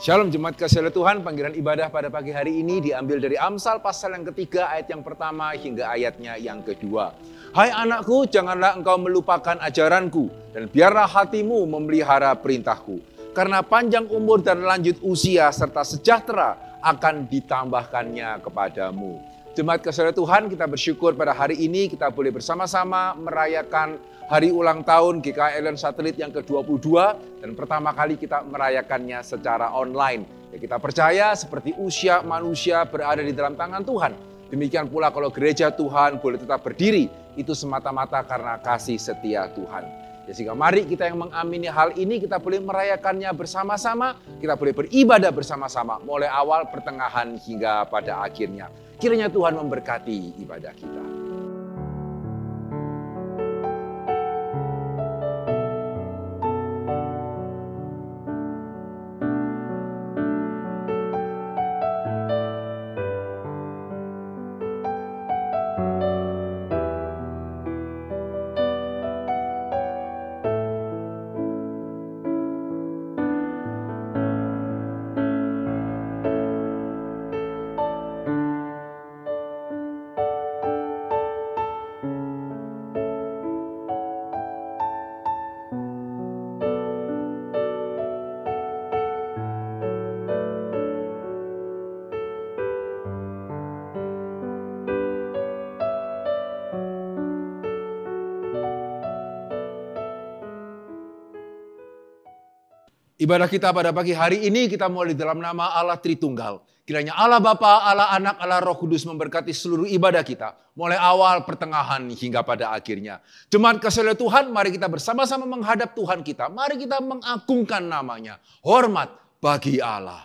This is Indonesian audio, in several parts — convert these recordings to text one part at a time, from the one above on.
Shalom jemaat kasih Tuhan, panggilan ibadah pada pagi hari ini diambil dari Amsal pasal yang ketiga ayat yang pertama hingga ayatnya yang kedua. Hai anakku, janganlah engkau melupakan ajaranku dan biarlah hatimu memelihara perintahku. Karena panjang umur dan lanjut usia serta sejahtera akan ditambahkannya kepadamu. Jemaat kasih Tuhan, kita bersyukur pada hari ini kita boleh bersama-sama merayakan hari ulang tahun GKI Alliance Satelit yang ke-22 dan pertama kali kita merayakannya secara online. Ya, kita percaya seperti usia manusia berada di dalam tangan Tuhan. Demikian pula kalau gereja Tuhan boleh tetap berdiri, itu semata-mata karena kasih setia Tuhan. Ya, sehingga mari kita yang mengamini hal ini, kita boleh merayakannya bersama-sama, kita boleh beribadah bersama-sama, mulai awal, pertengahan, hingga pada akhirnya. Kiranya Tuhan memberkati ibadah kita. Ibadah kita pada pagi hari ini kita mulai dalam nama Allah Tritunggal. Kiranya Allah Bapa, Allah Anak, Allah Roh Kudus memberkati seluruh ibadah kita. Mulai awal, pertengahan, hingga pada akhirnya. Jemaat kasih Tuhan, mari kita bersama-sama menghadap Tuhan kita. Mari kita mengagungkan namanya. Hormat bagi Allah.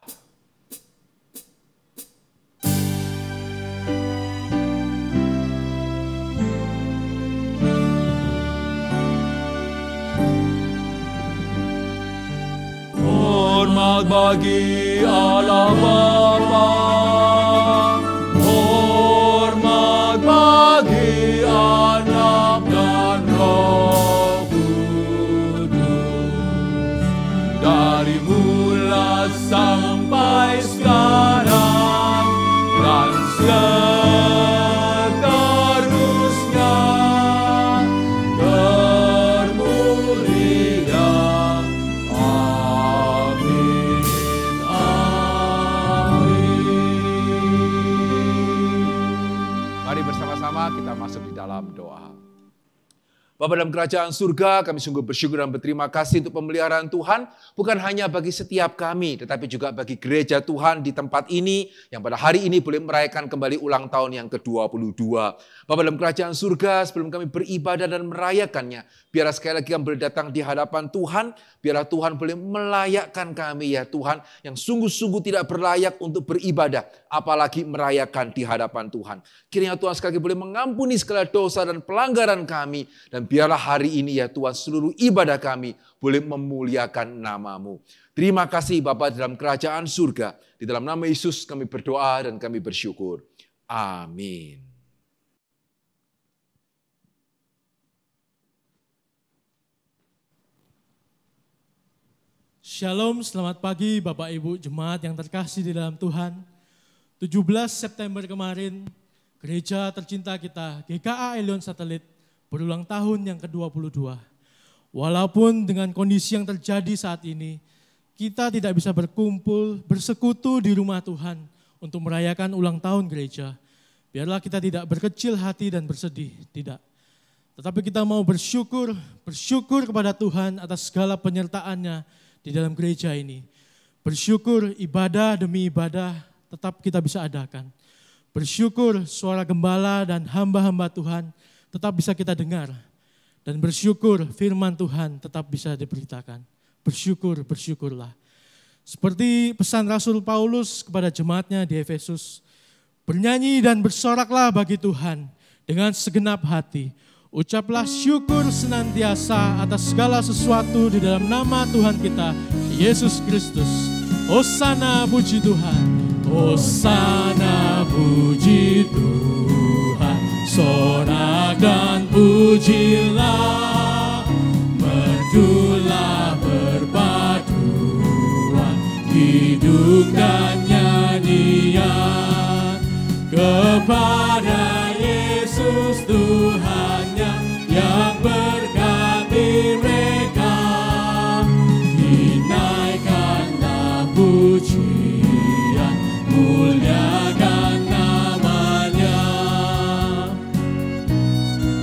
Hormat bagi Allah Bapa, hormat bagi Anak dan Roh Kudus, dari mula sampai sekarang dan seterusnya. Kita masuk di dalam doa. Bapa dalam kerajaan surga, kami sungguh bersyukur dan berterima kasih untuk pemeliharaan Tuhan. Bukan hanya bagi setiap kami, tetapi juga bagi gereja Tuhan di tempat ini, yang pada hari ini boleh merayakan kembali ulang tahun yang ke-22. Bapa dalam kerajaan surga, sebelum kami beribadah dan merayakannya, biarlah sekali lagi kami boleh datang di hadapan Tuhan, biarlah Tuhan boleh melayakkan kami ya Tuhan, yang sungguh-sungguh tidak berlayak untuk beribadah, apalagi merayakan di hadapan Tuhan. Kiranya Tuhan sekali lagi boleh mengampuni segala dosa dan pelanggaran kami, dan biarlah hari ini ya Tuhan seluruh ibadah kami boleh memuliakan nama-Mu. Terima kasih Bapa dalam kerajaan surga. Di dalam nama Yesus kami berdoa dan kami bersyukur. Amin. Shalom, selamat pagi Bapak Ibu Jemaat yang terkasih di dalam Tuhan. 17 September kemarin, gereja tercinta kita, GKI Alliance Satelit, berulang tahun yang ke-22. Walaupun dengan kondisi yang terjadi saat ini, kita tidak bisa berkumpul, bersekutu di rumah Tuhan untuk merayakan ulang tahun gereja. Biarlah kita tidak berkecil hati dan bersedih, tidak. Tetapi kita mau bersyukur kepada Tuhan atas segala penyertaan-Nya di dalam gereja ini. Bersyukur ibadah demi ibadah tetap kita bisa adakan. Bersyukur suara gembala dan hamba-hamba Tuhan tetap bisa kita dengar. Dan bersyukur firman Tuhan tetap bisa diberitakan. Bersyukurlah. Seperti pesan Rasul Paulus kepada jemaatnya di Efesus. Bernyanyi dan bersoraklah bagi Tuhan dengan segenap hati. Ucaplah syukur senantiasa atas segala sesuatu di dalam nama Tuhan kita, Yesus Kristus. Hosana puji Tuhan. Hosana puji Tuhan. Sorak dan pujilah, merdulah berpaduan, hidup Sambung dan nyanyian kepada Yesus Tuhannya yang berkati mereka. Dinaikkanlah pujian, muliakan namanya.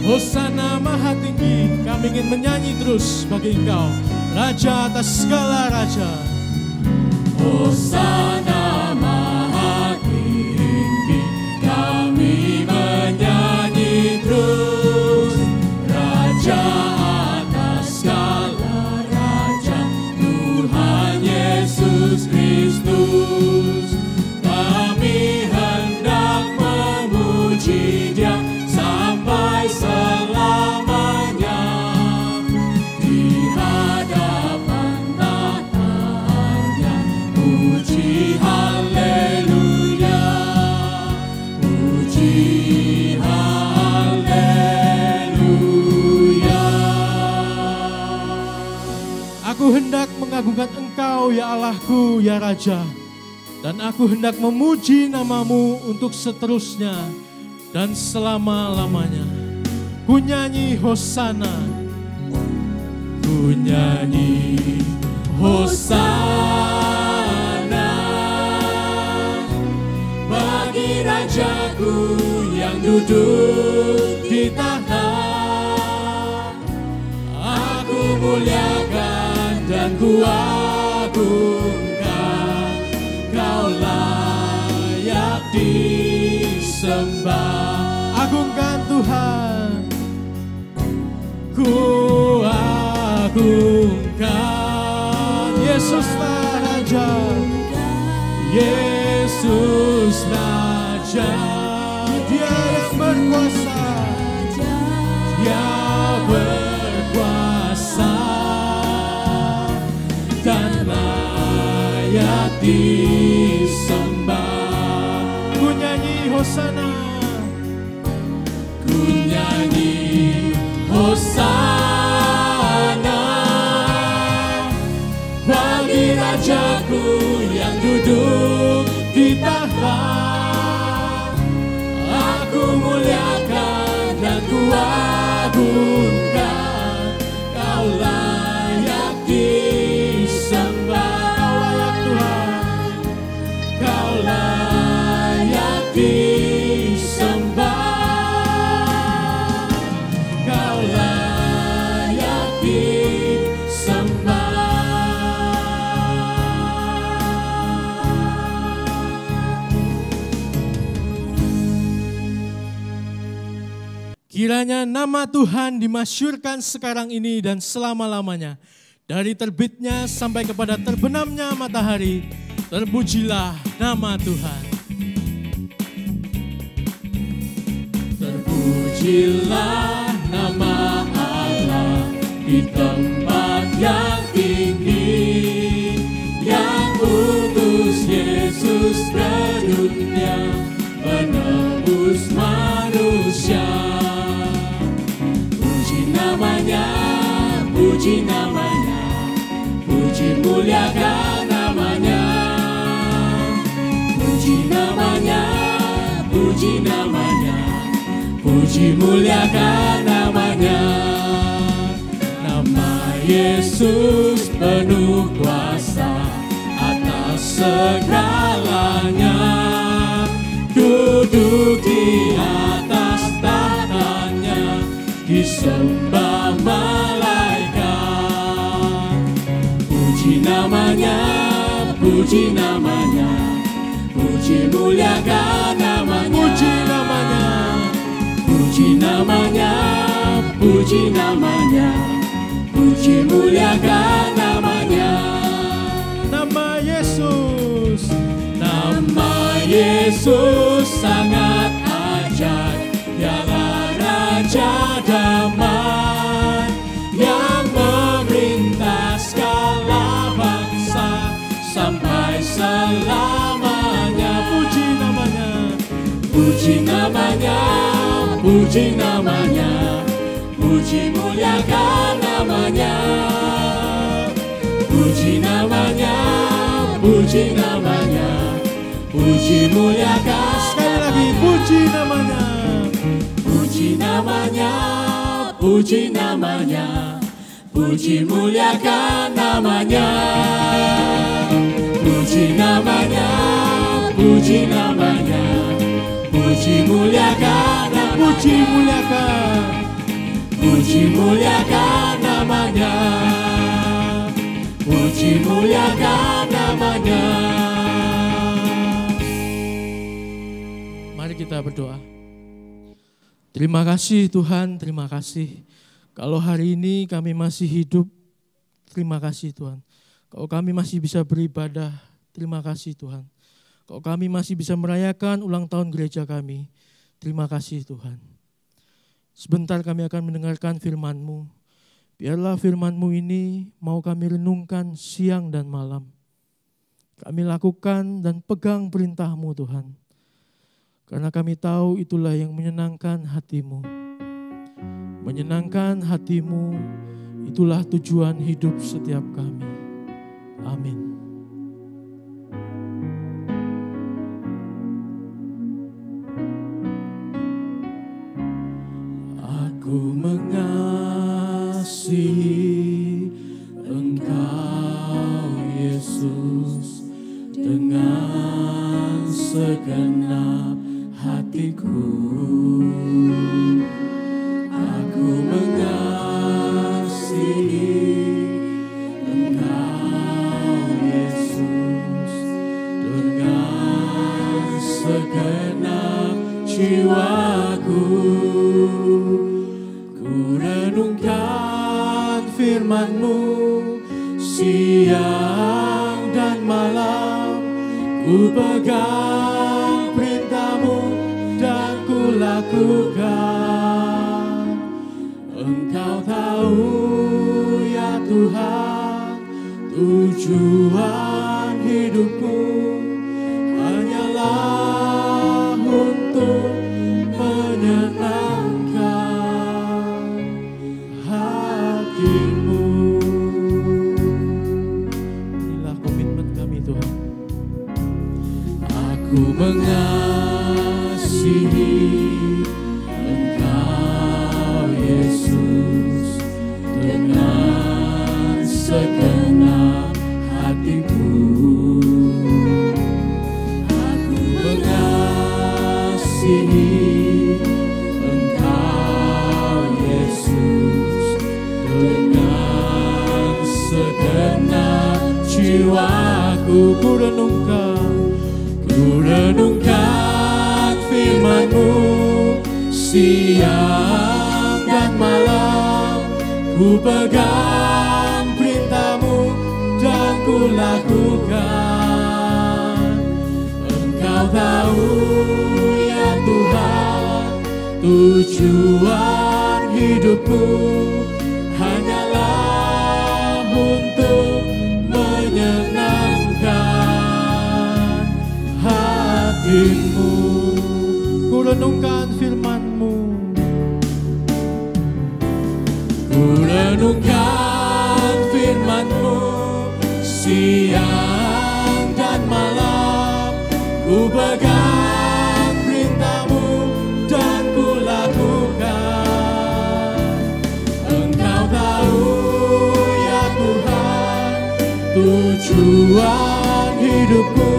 Hosana Maha Tinggi, kami ingin menyanyi terus bagi Engkau, Raja atas segala raja. Hosana Maha Tinggi, kami menyanyi terus. Raja atas segala raja, Tuhan Yesus Kristus. Kami hendak memuji Dia sampai selamanya di hadapan tatanya. Puji haleluya, puji haleluya. Aku hendak mengagungkan Engkau ya Allahku ya Raja, dan aku hendak memuji namamu untuk seterusnya dan selama-lamanya. Ku nyanyi Hosana, Ku nyanyi Hosana bagi Rajaku yang duduk di tahta. Aku muliakan dan ku agungkan, Kau layak disembah. agungkan Tuhan. Ku agungkan Yesuslah Raja, Yesus Raja, Dia yang berkuasa, Dia berkuasa dan layak disembah. ku nyanyi Hosana, Ku nyanyi Hosana bagi Rajaku yang duduk di tahta. Aku muliakan dan ku agungkan, Kau layak disembah. Kau layak disembah. Kau layak disembah. kiranya nama Tuhan dimasyhurkan sekarang ini dan selama-lamanya. Dari terbitnya sampai kepada terbenamnya matahari, terpujilah nama Tuhan. Terpujilah nama Allah di tempat yang tinggi, yang utus Yesus ke dunia menebus manusia. Puji namanya, puji namanya, puji muliakan namanya. Puji namanya, puji namanya, puji muliakan namanya. Nama Yesus penuh kuasa atas segalanya. Duduk di atas tahtanya, disembah malaikat. Puji namanya, puji namanya, puji muliakan namanya. Puji namanya, puji namanya, puji namanya, puji muliakan namanya. nama Yesus, Nama Yesus sangat ajaib, Dialah Raja damai yang memerintah segala bangsa sampai selamanya. puji namanya, Puji namanya, puji namanya, puji muliakan namanya. Puji namanya, puji namanya, puji muliakan. Sekali lagi, puji namanya. Puji namanya, puji namanya, puji muliakan namanya. Puji namanya, puji namanya, puji muliakan namanya. Puji muliakan. Puji muliakan namanya, puji muliakan namanya. Mari kita berdoa. Terima kasih Tuhan, terima kasih. Kalau hari ini kami masih hidup, terima kasih Tuhan. Kalau kami masih bisa beribadah, terima kasih Tuhan. Kalau kami masih bisa merayakan ulang tahun gereja kami, terima kasih Tuhan. Sebentar kami akan mendengarkan firman-Mu. Biarlah firman-Mu ini mau kami renungkan siang dan malam. Kami lakukan dan pegang perintah-Mu Tuhan. Karena kami tahu itulah yang menyenangkan hati-Mu. Menyenangkan hati-Mu, itulah tujuan hidup setiap kami. Amin. Aku mengasihi Engkau Yesus dengan segenap hatiku. Aku mengasihi Engkau Yesus dengan segenap jiwaku. Ku renungkan firman-Mu siang dan malam. Ku pegang perintah-Mu dan ku lakukan. Engkau tahu ya Tuhan, tujuan hidupku hanyalah untuk menyenangkan hati-Mu. Inilah komitmen kami Tuhan. Aku mengasihi Engkau Yesus dengan segenap hatiku. Aku mengasihi Engkau Yesus dengan segenap jiwaku. Ku renungkan firman-Mu siang dan malam. Ku pegang perintah-Mu dan ku lakukan. Engkau tahu ya Tuhan, tujuan hidupku hanyalah untuk menyenangkan hati-Mu. Ku renungkan firman-Mu. Ku renungkan firman-Mu siang dan malam. Ku pegang perintah-Mu dan ku lakukan. Engkau tahu ya Tuhan, tujuan hidupku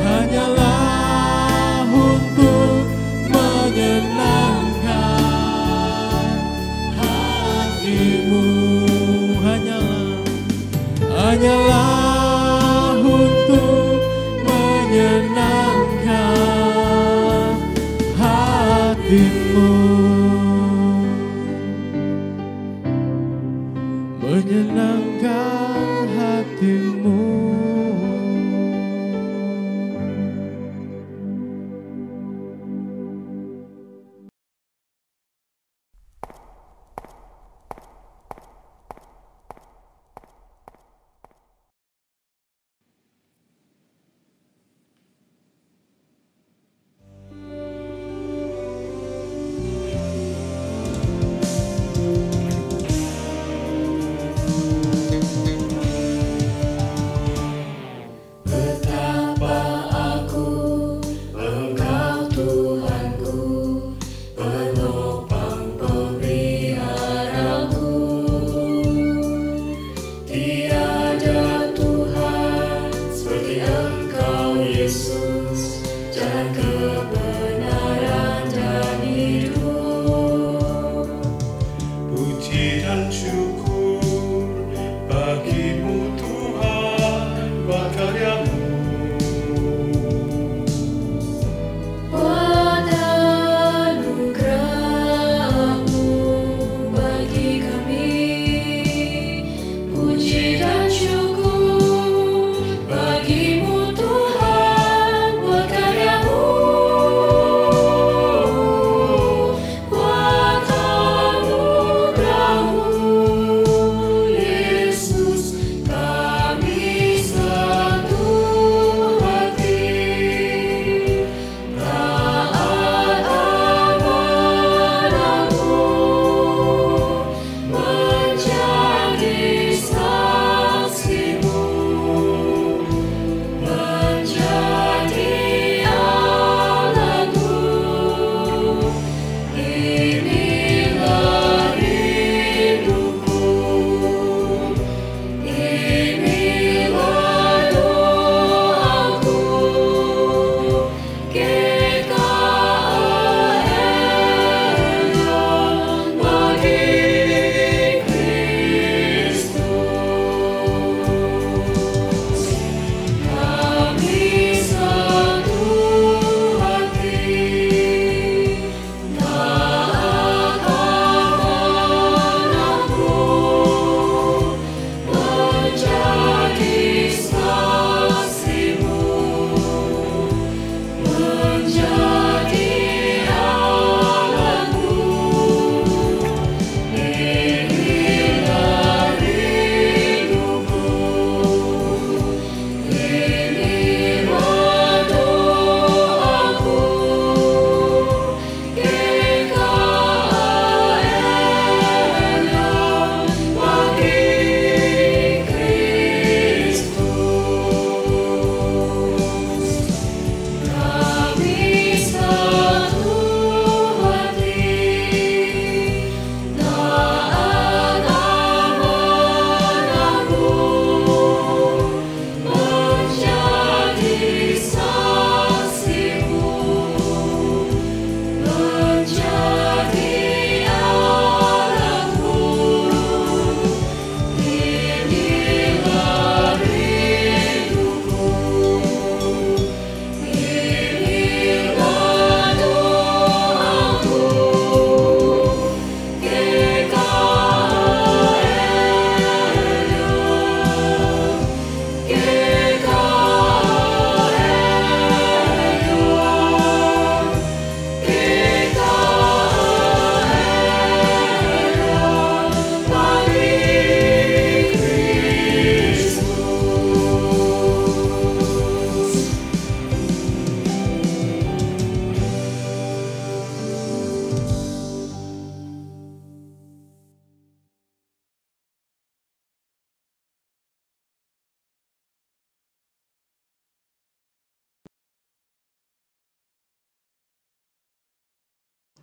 hanyalah untuk menyenangkan hati-Mu. Hanyalah untuk menyenangkan hati-Mu. Menyenangkan hati-Mu.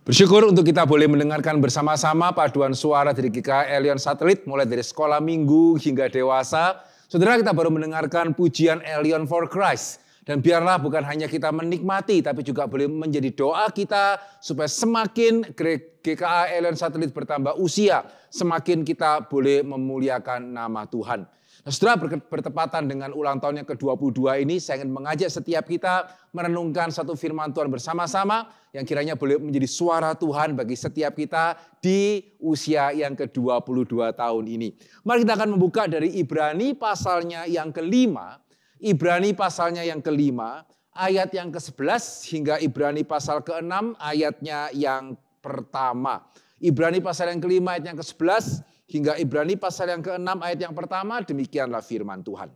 Bersyukur untuk kita boleh mendengarkan bersama-sama paduan suara dari GKA Elion Satelit mulai dari sekolah minggu hingga dewasa. Saudara, kita baru mendengarkan pujian Elion for Christ. Dan biarlah bukan hanya kita menikmati tapi juga boleh menjadi doa kita supaya semakin GKA Elion Satelit bertambah usia, semakin kita boleh memuliakan nama Tuhan. Nah, saudara, bertepatan dengan ulang tahun yang ke-22 ini, saya ingin mengajak setiap kita merenungkan satu firman Tuhan bersama-sama yang kiranya boleh menjadi suara Tuhan bagi setiap kita di usia yang ke-22 tahun ini. Mari kita akan membuka dari Ibrani pasalnya yang kelima, Ibrani pasalnya yang kelima, ayat yang ke-11 hingga Ibrani pasal ke-6 ayatnya yang pertama. Ibrani pasal yang kelima ayat yang ke-11 hingga Ibrani pasal yang ke-6 ayat yang pertama, demikianlah firman Tuhan.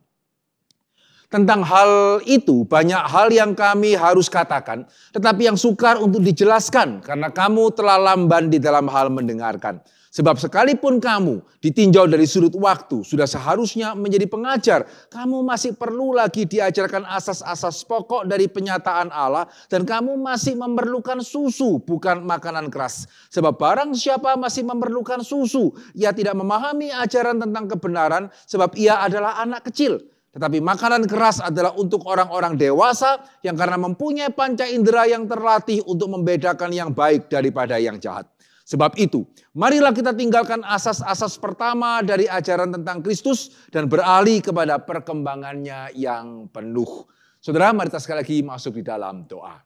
Tentang hal itu banyak hal yang kami harus katakan, tetapi yang sukar untuk dijelaskan karena kamu telah lamban di dalam hal mendengarkan. Sebab sekalipun kamu ditinjau dari sudut waktu, sudah seharusnya menjadi pengajar, kamu masih perlu lagi diajarkan asas-asas pokok dari penyataan Allah, dan kamu masih memerlukan susu, bukan makanan keras. Sebab barang siapa masih memerlukan susu, ia tidak memahami ajaran tentang kebenaran, sebab ia adalah anak kecil. Tetapi makanan keras adalah untuk orang-orang dewasa yang karena mempunyai panca indera yang terlatih untuk membedakan yang baik daripada yang jahat. Sebab itu, marilah kita tinggalkan asas-asas pertama dari ajaran tentang Kristus dan beralih kepada perkembangannya yang penuh. Saudara, mari kita sekali lagi masuk di dalam doa.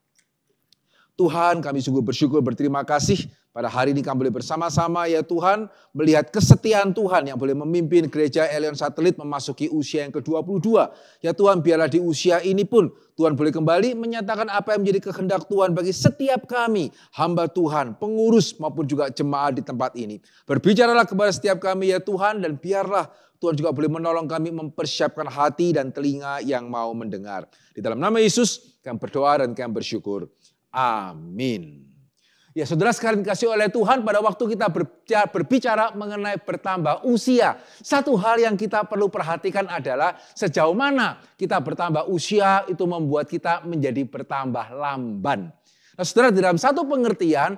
Tuhan, kami sungguh bersyukur, berterima kasih pada hari ini kami boleh bersama-sama ya Tuhan, melihat kesetiaan Tuhan yang boleh memimpin gereja Elion Satelit memasuki usia yang ke-22. Ya Tuhan, biarlah di usia ini pun Tuhan boleh kembali menyatakan apa yang menjadi kehendak Tuhan bagi setiap kami, hamba Tuhan, pengurus maupun juga jemaat di tempat ini. Berbicaralah kepada setiap kami ya Tuhan, dan biarlah Tuhan juga boleh menolong kami mempersiapkan hati dan telinga yang mau mendengar. Di dalam nama Yesus kami berdoa dan kami bersyukur. Amin. Ya saudara sekalian dikasih oleh Tuhan, pada waktu kita berbicara mengenai bertambah usia, satu hal yang kita perlu perhatikan adalah sejauh mana kita bertambah usia itu membuat kita menjadi bertambah lamban. Nah saudara, dalam satu pengertian,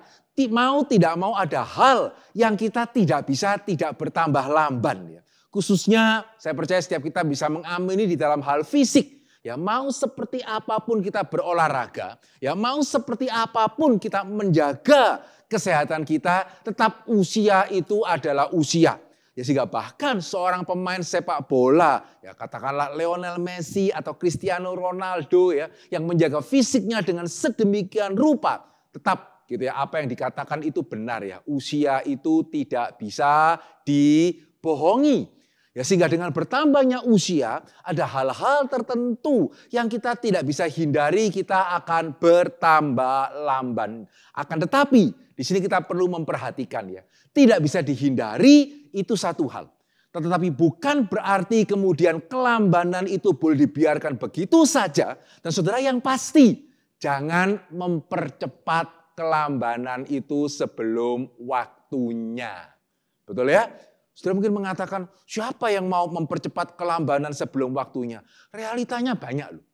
mau tidak mau ada hal yang kita tidak bisa tidak bertambah lamban. Khususnya saya percaya setiap kita bisa mengamini di dalam hal fisik. Ya, mau seperti apapun kita berolahraga, ya mau seperti apapun kita menjaga kesehatan kita, tetap usia itu adalah usia. Ya, sehingga bahkan seorang pemain sepak bola, ya katakanlah Lionel Messi atau Cristiano Ronaldo ya, yang menjaga fisiknya dengan sedemikian rupa, tetap gitu ya, apa yang dikatakan itu benar ya. Usia itu tidak bisa dibohongi. Ya, sehingga dengan bertambahnya usia ada hal-hal tertentu yang kita tidak bisa hindari, kita akan bertambah lamban. Akan tetapi di sini kita perlu memperhatikan ya, tidak bisa dihindari itu satu hal. Tetapi bukan berarti kemudian kelambanan itu boleh dibiarkan begitu saja. Dan saudara, yang pasti jangan mempercepat kelambanan itu sebelum waktunya. Betul ya? Saudara mungkin mengatakan, siapa yang mau mempercepat kelambanan sebelum waktunya? Realitanya banyak loh.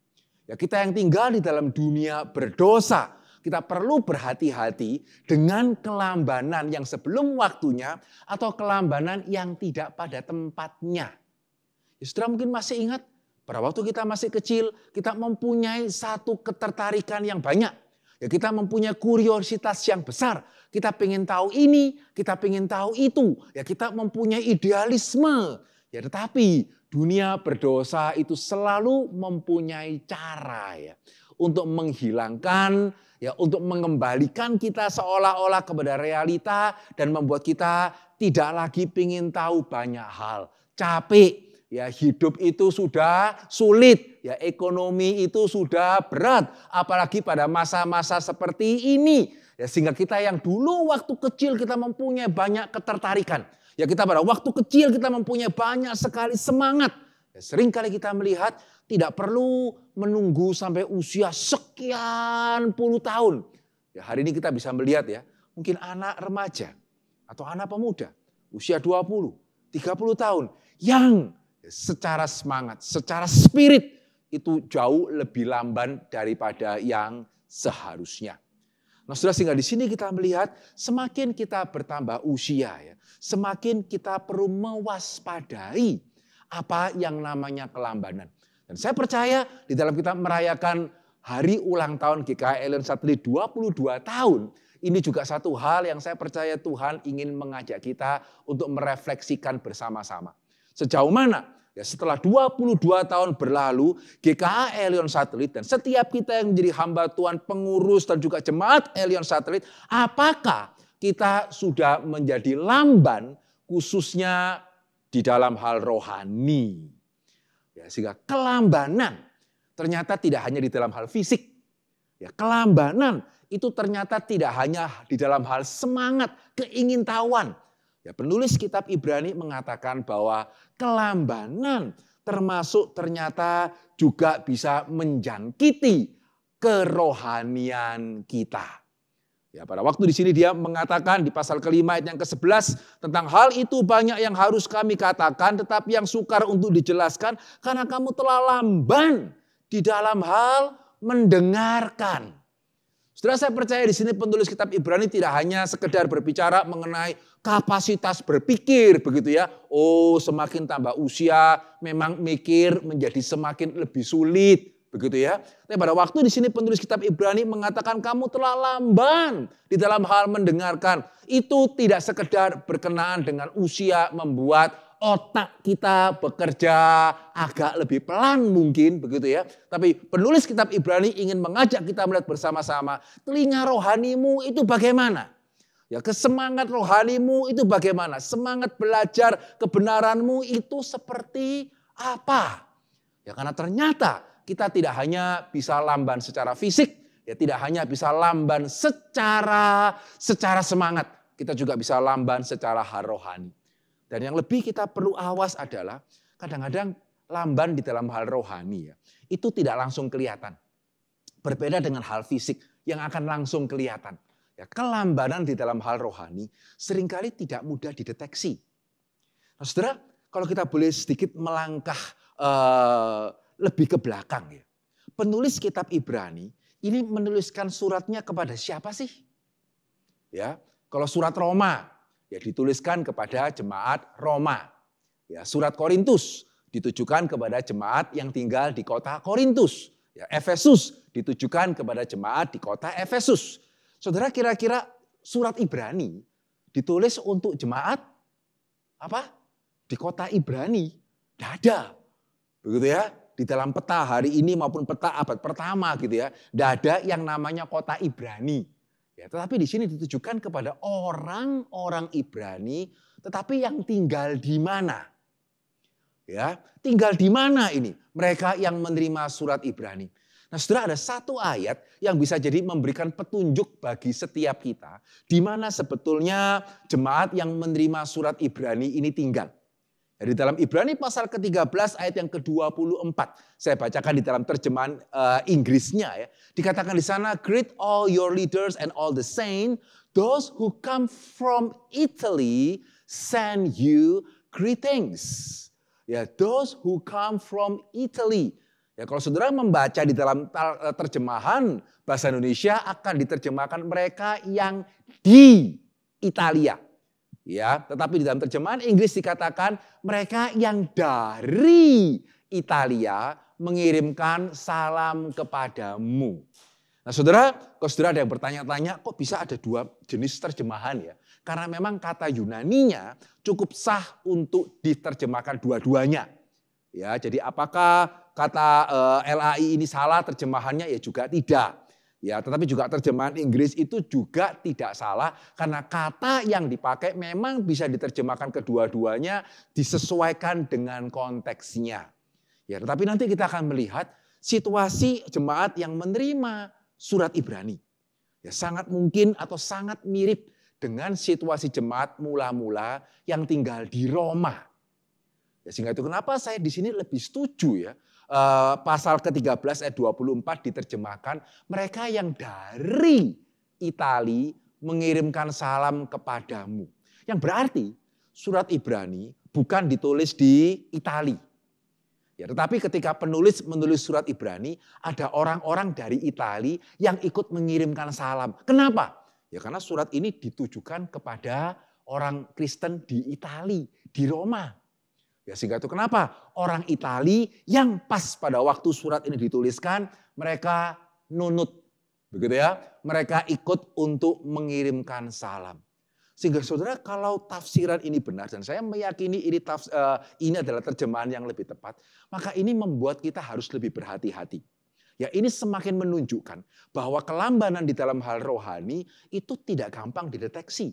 Ya, kita yang tinggal di dalam dunia berdosa, kita perlu berhati-hati dengan kelambanan yang sebelum waktunya atau kelambanan yang tidak pada tempatnya. Ya, saudara mungkin masih ingat, pada waktu kita masih kecil, kita mempunyai satu ketertarikan yang banyak. Ya, kita mempunyai kuriositas yang besar. Kita pengen tahu ini, kita pengen tahu itu. Ya, kita mempunyai idealisme. Ya, tetapi dunia berdosa itu selalu mempunyai cara ya untuk menghilangkan, ya untuk mengembalikan kita seolah-olah kepada realita dan membuat kita tidak lagi pengen tahu banyak hal. Capek. Ya, hidup itu sudah sulit, ya ekonomi itu sudah berat, apalagi pada masa-masa seperti ini. Ya, sehingga kita yang dulu waktu kecil kita mempunyai banyak ketertarikan. Ya, kita pada waktu kecil kita mempunyai banyak sekali semangat. Ya, seringkali kita melihat tidak perlu menunggu sampai usia sekian puluh tahun. Ya, hari ini kita bisa melihat ya, mungkin anak remaja atau anak pemuda usia 20, 30 tahun yang secara semangat, secara spirit itu jauh lebih lamban daripada yang seharusnya. Nah, saudara, sehingga di sini kita melihat semakin kita bertambah usia, ya, semakin kita perlu mewaspadai apa yang namanya kelambanan. Dan saya percaya di dalam kita merayakan hari ulang tahun GKI Elion Satelit 22 tahun, ini juga satu hal yang saya percaya Tuhan ingin mengajak kita untuk merefleksikan bersama-sama. Sejauh mana? Ya, setelah 22 tahun berlalu, GKI Elion Satelit dan setiap kita yang menjadi hamba Tuhan, pengurus dan juga jemaat Elion Satelit, apakah kita sudah menjadi lamban khususnya di dalam hal rohani? Ya, sehingga kelambanan ternyata tidak hanya di dalam hal fisik. Ya, kelambanan itu ternyata tidak hanya di dalam hal semangat, keingintahuan. Ya, penulis kitab Ibrani mengatakan bahwa kelambanan termasuk ternyata juga bisa menjangkiti kerohanian kita. Ya, pada waktu di sini dia mengatakan di pasal kelima ayat yang ke-11 tentang hal itu banyak yang harus kami katakan tetapi yang sukar untuk dijelaskan karena kamu telah lamban di dalam hal mendengarkan. Saudara, saya percaya di sini penulis kitab Ibrani tidak hanya sekedar berbicara mengenai kapasitas berpikir begitu ya. Oh, semakin tambah usia memang mikir menjadi semakin lebih sulit begitu ya. Tapi pada waktu di sini penulis kitab Ibrani mengatakan kamu telah lamban di dalam hal mendengarkan. Itu tidak sekedar berkenaan dengan usia membuat otak kita bekerja agak lebih pelan mungkin begitu ya. Tapi penulis kitab Ibrani ingin mengajak kita melihat bersama-sama telinga rohanimu itu bagaimana. Ya, kesemangat rohanimu itu bagaimana. Semangat belajar kebenaranmu itu seperti apa. Ya, karena ternyata kita tidak hanya bisa lamban secara fisik. Ya, tidak hanya bisa lamban secara semangat. Kita juga bisa lamban secara rohani. Dan yang lebih kita perlu awas adalah kadang-kadang lamban di dalam hal rohani ya, itu tidak langsung kelihatan. Berbeda dengan hal fisik yang akan langsung kelihatan. Ya, kelambanan di dalam hal rohani seringkali tidak mudah dideteksi. Nah, saudara, kalau kita boleh sedikit melangkah lebih ke belakang ya. Penulis kitab Ibrani ini menuliskan suratnya kepada siapa sih? Ya, kalau surat Roma ya dituliskan kepada jemaat Roma. Ya, surat Korintus ditujukan kepada jemaat yang tinggal di kota Korintus. Ya, Efesus ditujukan kepada jemaat di kota Efesus. Saudara, kira-kira surat Ibrani ditulis untuk jemaat apa? Di kota Ibrani. Tidak ada. Begitu ya. Di dalam peta hari ini maupun peta abad pertama gitu ya. Tidak ada yang namanya kota Ibrani. Ya, tetapi di sini ditujukan kepada orang-orang Ibrani, tetapi yang tinggal di mana? Ya, tinggal di mana ini? Mereka yang menerima surat Ibrani. Nah, saudara, ada satu ayat yang bisa jadi memberikan petunjuk bagi setiap kita, di mana sebetulnya jemaat yang menerima surat Ibrani ini tinggal. Di dalam Ibrani pasal ke-13 ayat yang ke-24. Saya bacakan di dalam terjemahan Inggrisnya ya. Dikatakan di sana, greet all your leaders and all the saints, those who come from Italy send you greetings. Ya, those who come from Italy. Ya, kalau saudara membaca di dalam terjemahan bahasa Indonesia akan diterjemahkan mereka yang di Italia. Ya, tetapi di dalam terjemahan Inggris dikatakan mereka yang dari Italia mengirimkan salam kepadamu. Nah, saudara, kalau saudara ada yang bertanya-tanya, kok bisa ada dua jenis terjemahan ya? Karena memang kata Yunaninya cukup sah untuk diterjemahkan dua-duanya. Ya, jadi apakah kata LAI ini salah terjemahannya? Ya juga tidak. Ya, tetapi juga terjemahan Inggris itu juga tidak salah karena kata yang dipakai memang bisa diterjemahkan kedua-duanya disesuaikan dengan konteksnya. Ya, tetapi nanti kita akan melihat situasi jemaat yang menerima surat Ibrani. Ya, sangat mungkin atau sangat mirip dengan situasi jemaat mula-mula yang tinggal di Roma. Ya, sehingga itu kenapa saya di sini lebih setuju ya. Pasal ke-13 ayat 24 diterjemahkan mereka yang dari Itali mengirimkan salam kepadamu. Yang berarti surat Ibrani bukan ditulis di Itali. Ya, tetapi ketika penulis menulis surat Ibrani, ada orang-orang dari Italia yang ikut mengirimkan salam. Kenapa? Ya karena surat ini ditujukan kepada orang Kristen di Italia, di Roma. Ya sehingga itu kenapa orang Italia yang pas pada waktu surat ini dituliskan, mereka nunut. Begitu ya, mereka ikut untuk mengirimkan salam. Sehingga saudara kalau tafsiran ini benar dan saya meyakini ini adalah terjemahan yang lebih tepat, maka ini membuat kita harus lebih berhati-hati. Ya ini semakin menunjukkan bahwa kelambanan di dalam hal rohani itu tidak gampang dideteksi.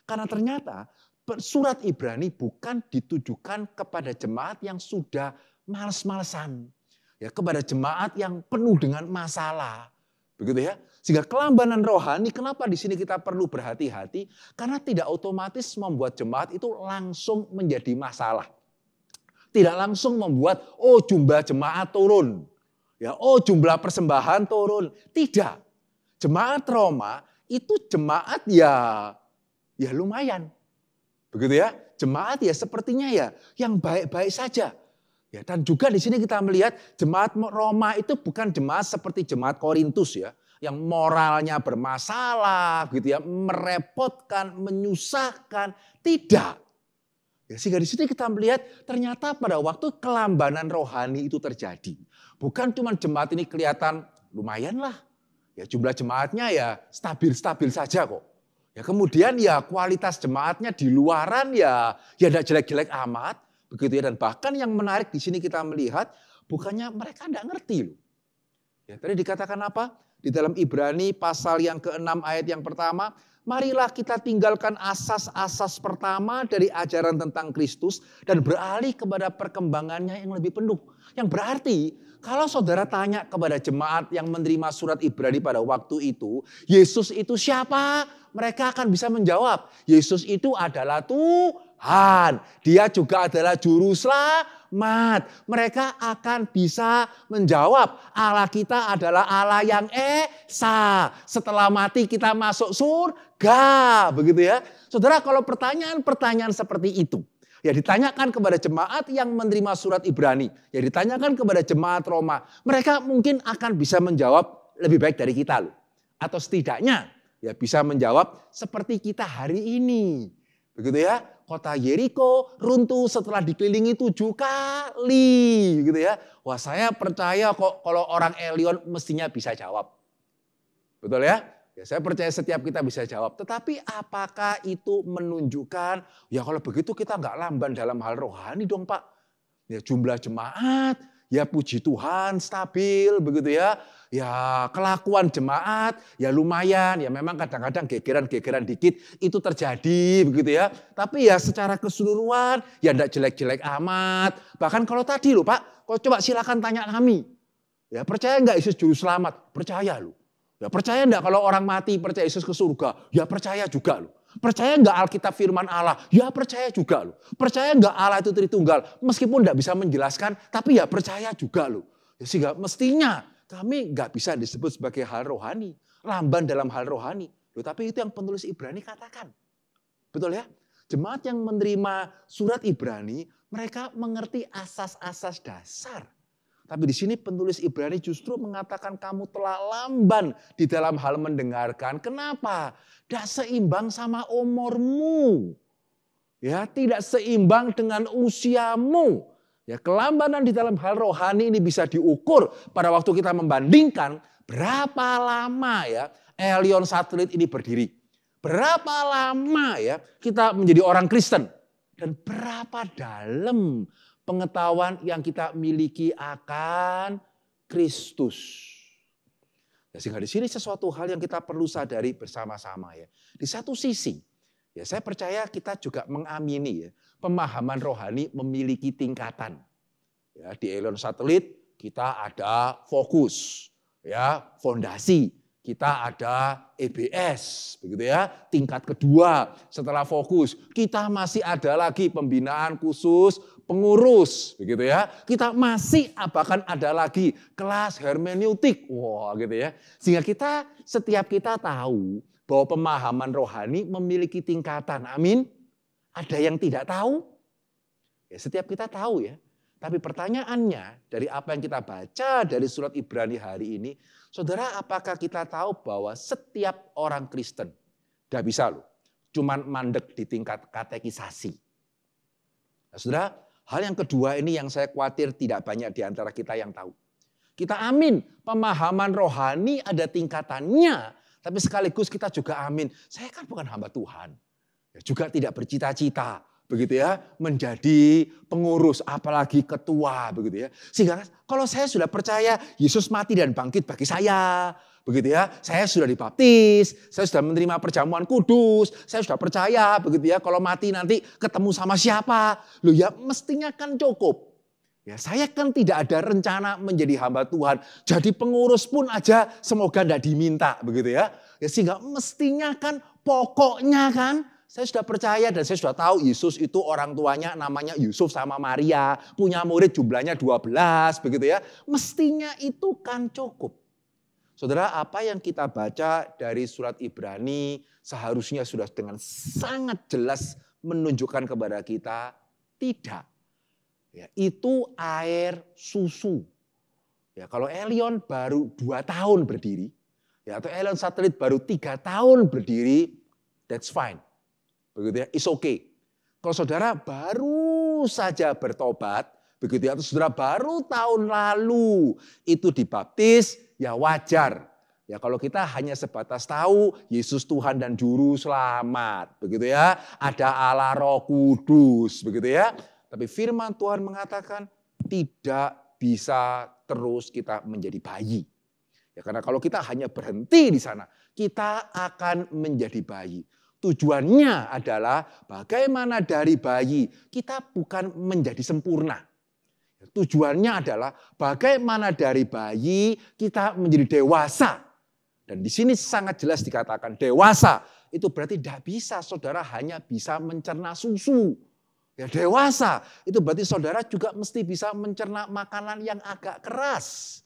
Karena ternyata surat Ibrani bukan ditujukan kepada jemaat yang sudah males-malesan. Ya, kepada jemaat yang penuh dengan masalah. Begitu ya. Sehingga kelambanan rohani, kenapa di sini kita perlu berhati-hati? Karena tidak otomatis membuat jemaat itu langsung menjadi masalah. Tidak langsung membuat, jumlah jemaat turun. Ya, jumlah persembahan turun. Tidak. Jemaat Roma itu jemaat ya lumayan. Begitu ya. Jemaat ya sepertinya ya yang baik-baik saja. Ya, dan juga di sini kita melihat jemaat Roma itu bukan jemaat seperti jemaat Korintus ya. Yang moralnya bermasalah, gitu ya, merepotkan, menyusahkan, tidak. Ya, sehingga di sini kita melihat ternyata pada waktu kelambanan rohani itu terjadi, bukan cuma jemaat ini kelihatan lumayan lah, ya jumlah jemaatnya ya stabil-stabil saja kok. Ya kemudian ya kualitas jemaatnya di luaran ya tidak jelek-jelek amat, begitu ya. Dan bahkan yang menarik di sini kita melihat bukannya mereka tidak ngerti loh. Ya tadi dikatakan apa? Di dalam Ibrani pasal yang ke-6 ayat yang pertama, marilah kita tinggalkan asas-asas pertama dari ajaran tentang Kristus dan beralih kepada perkembangannya yang lebih penuh. Yang berarti kalau saudara tanya kepada jemaat yang menerima surat Ibrani pada waktu itu, Yesus itu siapa? Mereka akan bisa menjawab, Yesus itu adalah Tuhan. Dia juga adalah juru selamat. Mereka akan bisa menjawab, Allah kita adalah Allah yang esa. Setelah mati kita masuk surga. Begitu ya. Saudara, kalau pertanyaan-pertanyaan seperti itu, ya ditanyakan kepada jemaat yang menerima surat Ibrani, ya ditanyakan kepada jemaat Roma, mereka mungkin akan bisa menjawab lebih baik dari kita loh. Atau setidaknya ya bisa menjawab seperti kita hari ini. Begitu ya. Kota Yeriko runtuh setelah dikelilingi 7 kali. Gitu ya. Wah saya percaya kok kalau orang Elion mestinya bisa jawab. Betul ya? Ya saya percaya setiap kita bisa jawab. Tetapi apakah itu menunjukkan, ya kalau begitu kita nggak lamban dalam hal rohani dong Pak. Ya jumlah jemaat, ya puji Tuhan stabil begitu ya. Ya kelakuan jemaat ya lumayan, ya memang kadang-kadang gegeran-gegeran dikit itu terjadi begitu ya. Tapi ya secara keseluruhan ya enggak jelek-jelek amat. Bahkan kalau tadi loh Pak, kau coba silakan tanya kami. Ya percaya enggak Yesus juru selamat? Percaya loh. Ya percaya enggak kalau orang mati percaya Yesus ke surga? Ya percaya juga loh. Percaya enggak Alkitab firman Allah? Ya percaya juga loh. Percaya enggak Allah itu Tritunggal? Meskipun enggak bisa menjelaskan, tapi ya percaya juga loh. Ya, sehingga mestinya kami nggak bisa disebut sebagai hal rohani, lamban dalam hal rohani. Loh, tapi itu yang penulis Ibrani katakan. Betul ya? Jemaat yang menerima surat Ibrani, mereka mengerti asas-asas dasar. Tapi di sini penulis Ibrani justru mengatakan kamu telah lamban di dalam hal mendengarkan. Kenapa? Tidak seimbang sama umurmu. Ya, tidak seimbang dengan usiamu. Ya, kelambanan di dalam hal rohani ini bisa diukur pada waktu kita membandingkan berapa lama ya Elion Satelit ini berdiri. Berapa lama ya kita menjadi orang Kristen. Dan berapa dalam pengetahuan yang kita miliki akan Kristus. Ya, sehingga di sini sesuatu hal yang kita perlu sadari bersama-sama ya. Di satu sisi, ya saya percaya kita juga mengamini ya. Pemahaman rohani memiliki tingkatan. Ya, di Elion Satelit kita ada fokus, ya, fondasi. Kita ada EBS, begitu ya. Tingkat kedua setelah fokus, kita masih ada lagi pembinaan khusus pengurus, begitu ya. Kita masih bahkan ada lagi kelas hermeneutik, wah gitu ya. Sehingga setiap kita tahu bahwa pemahaman rohani memiliki tingkatan. Amin. Ada yang tidak tahu? Ya, setiap kita tahu ya. Tapi pertanyaannya dari apa yang kita baca dari surat Ibrani hari ini, saudara, apakah kita tahu bahwa setiap orang Kristen, tidak bisa loh, cuman mandek di tingkat katekisasi. Nah, saudara, hal yang kedua ini yang saya khawatir tidak banyak di antara kita yang tahu. Kita amin, pemahaman rohani ada tingkatannya, tapi sekaligus kita juga amin. Saya kan bukan hamba Tuhan, juga tidak bercita-cita begitu ya menjadi pengurus apalagi ketua begitu ya. Sehingga kalau saya sudah percaya Yesus mati dan bangkit bagi saya, begitu ya. Saya sudah dibaptis, saya sudah menerima perjamuan kudus, saya sudah percaya begitu ya. Kalau mati nanti ketemu sama siapa? Loh ya mestinya kan cukup. Ya, saya kan tidak ada rencana menjadi hamba Tuhan. Jadi pengurus pun aja semoga tidak diminta begitu ya. Ya sehingga mestinya kan pokoknya kan saya sudah percaya dan saya sudah tahu Yesus itu orang tuanya namanya Yusuf sama Maria. Punya murid jumlahnya 12 begitu ya. Mestinya itu kan cukup. Saudara, apa yang kita baca dari surat Ibrani seharusnya sudah dengan sangat jelas menunjukkan kepada kita tidak. Ya, itu air susu. Ya, kalau Elion baru 2 tahun berdiri, ya, atau Elion satelit baru 3 tahun berdiri, that's fine. Begitu ya, it's okay. Kalau saudara baru saja bertobat, begitu ya, atau saudara baru tahun lalu itu dibaptis, ya wajar. Ya kalau kita hanya sebatas tahu Yesus Tuhan dan Juru Selamat, begitu ya, ada Allah Roh Kudus, begitu ya. Tapi firman Tuhan mengatakan tidak bisa terus kita menjadi bayi. Ya karena kalau kita hanya berhenti di sana, kita akan menjadi bayi. Tujuannya adalah bagaimana dari bayi kita bukan menjadi sempurna. Tujuannya adalah bagaimana dari bayi kita menjadi dewasa. Dan di sini sangat jelas dikatakan dewasa itu berarti tidak bisa saudara hanya bisa mencerna susu. Ya dewasa itu berarti saudara juga mesti bisa mencerna makanan yang agak keras.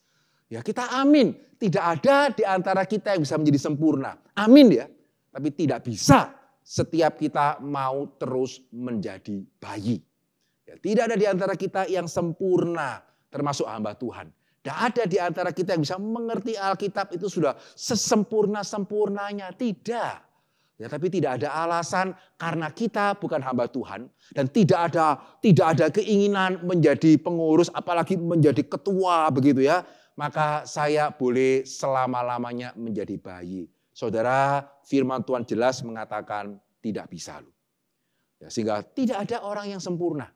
Ya kita amin, tidak ada di antara kita yang bisa menjadi sempurna. Amin ya. Tapi tidak bisa setiap kita mau terus menjadi bayi. Ya, tidak ada di antara kita yang sempurna termasuk hamba Tuhan. Tidak ada di antara kita yang bisa mengerti Alkitab itu sudah sesempurna-sempurnanya. Tidak. Ya, tapi tidak ada alasan karena kita bukan hamba Tuhan. Dan tidak ada keinginan menjadi pengurus apalagi menjadi ketua begitu ya. Maka saya boleh selama-lamanya menjadi bayi. Saudara, firman Tuhan jelas mengatakan tidak bisa loh. Ya, sehingga tidak ada orang yang sempurna.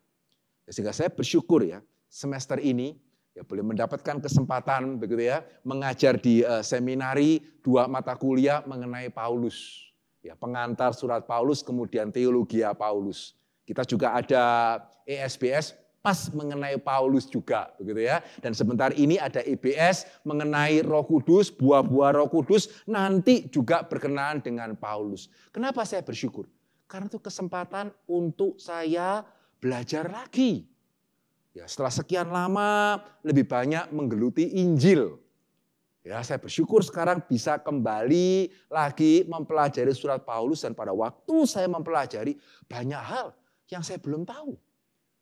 Ya, sehingga saya bersyukur ya semester ini ya boleh mendapatkan kesempatan begitu ya mengajar di seminari 2 mata kuliah mengenai Paulus. Ya, pengantar surat Paulus kemudian teologi Paulus. Kita juga ada ESBS pas mengenai Paulus juga begitu ya. Dan sebentar ini ada EBS mengenai Roh Kudus, buah-buah Roh Kudus nanti juga berkenaan dengan Paulus. Kenapa saya bersyukur? Karena itu kesempatan untuk saya belajar lagi. Ya, setelah sekian lama lebih banyak menggeluti Injil. Ya, saya bersyukur sekarang bisa kembali lagi mempelajari surat Paulus dan pada waktu saya mempelajari banyak hal yang saya belum tahu.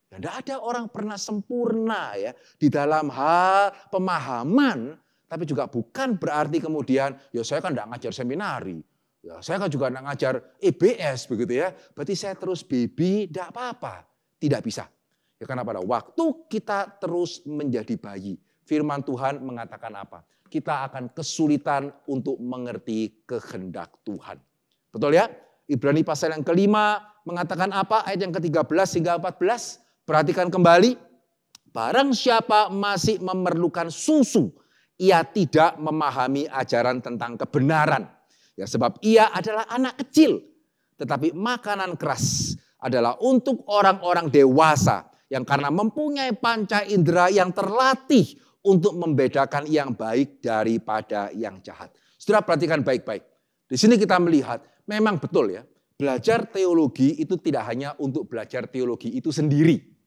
Ya, tidak ada orang pernah sempurna ya di dalam hal pemahaman, tapi juga bukan berarti kemudian ya saya kan tidak ngajar seminari, ya saya kan juga tidak ngajar EBS begitu ya. Berarti saya terus baby, tidak apa-apa, tidak bisa. Ya karena pada waktu kita terus menjadi bayi, firman Tuhan mengatakan apa? Kita akan kesulitan untuk mengerti kehendak Tuhan. Betul ya? Ibrani pasal yang kelima mengatakan apa? Ayat yang ke-13 hingga 14. Perhatikan kembali. Barang siapa masih memerlukan susu, ia tidak memahami ajaran tentang kebenaran. Ya, sebab ia adalah anak kecil. Tetapi makanan keras adalah untuk orang-orang dewasa yang karena mempunyai panca indera yang terlatih untuk membedakan yang baik daripada yang jahat. Saudara perhatikan baik-baik. Di sini kita melihat memang betul ya. Belajar teologi itu tidak hanya untuk belajar teologi itu sendiri.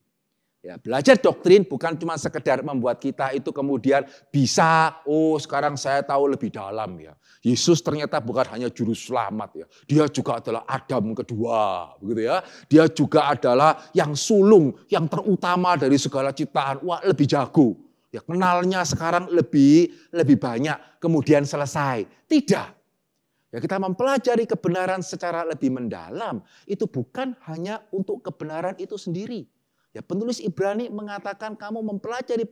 Ya, belajar doktrin bukan cuma sekedar membuat kita itu kemudian bisa, sekarang saya tahu lebih dalam ya. Yesus ternyata bukan hanya juru selamat ya. Dia juga adalah Adam kedua, begitu ya. Dia juga adalah yang sulung, yang terutama dari segala ciptaan. Wah, lebih jago. Ya, kenalnya sekarang lebih banyak, kemudian selesai. Tidak. Ya, kita mempelajari kebenaran secara lebih mendalam, itu bukan hanya untuk kebenaran itu sendiri. Ya, penulis Ibrani mengatakan kamu mempelajari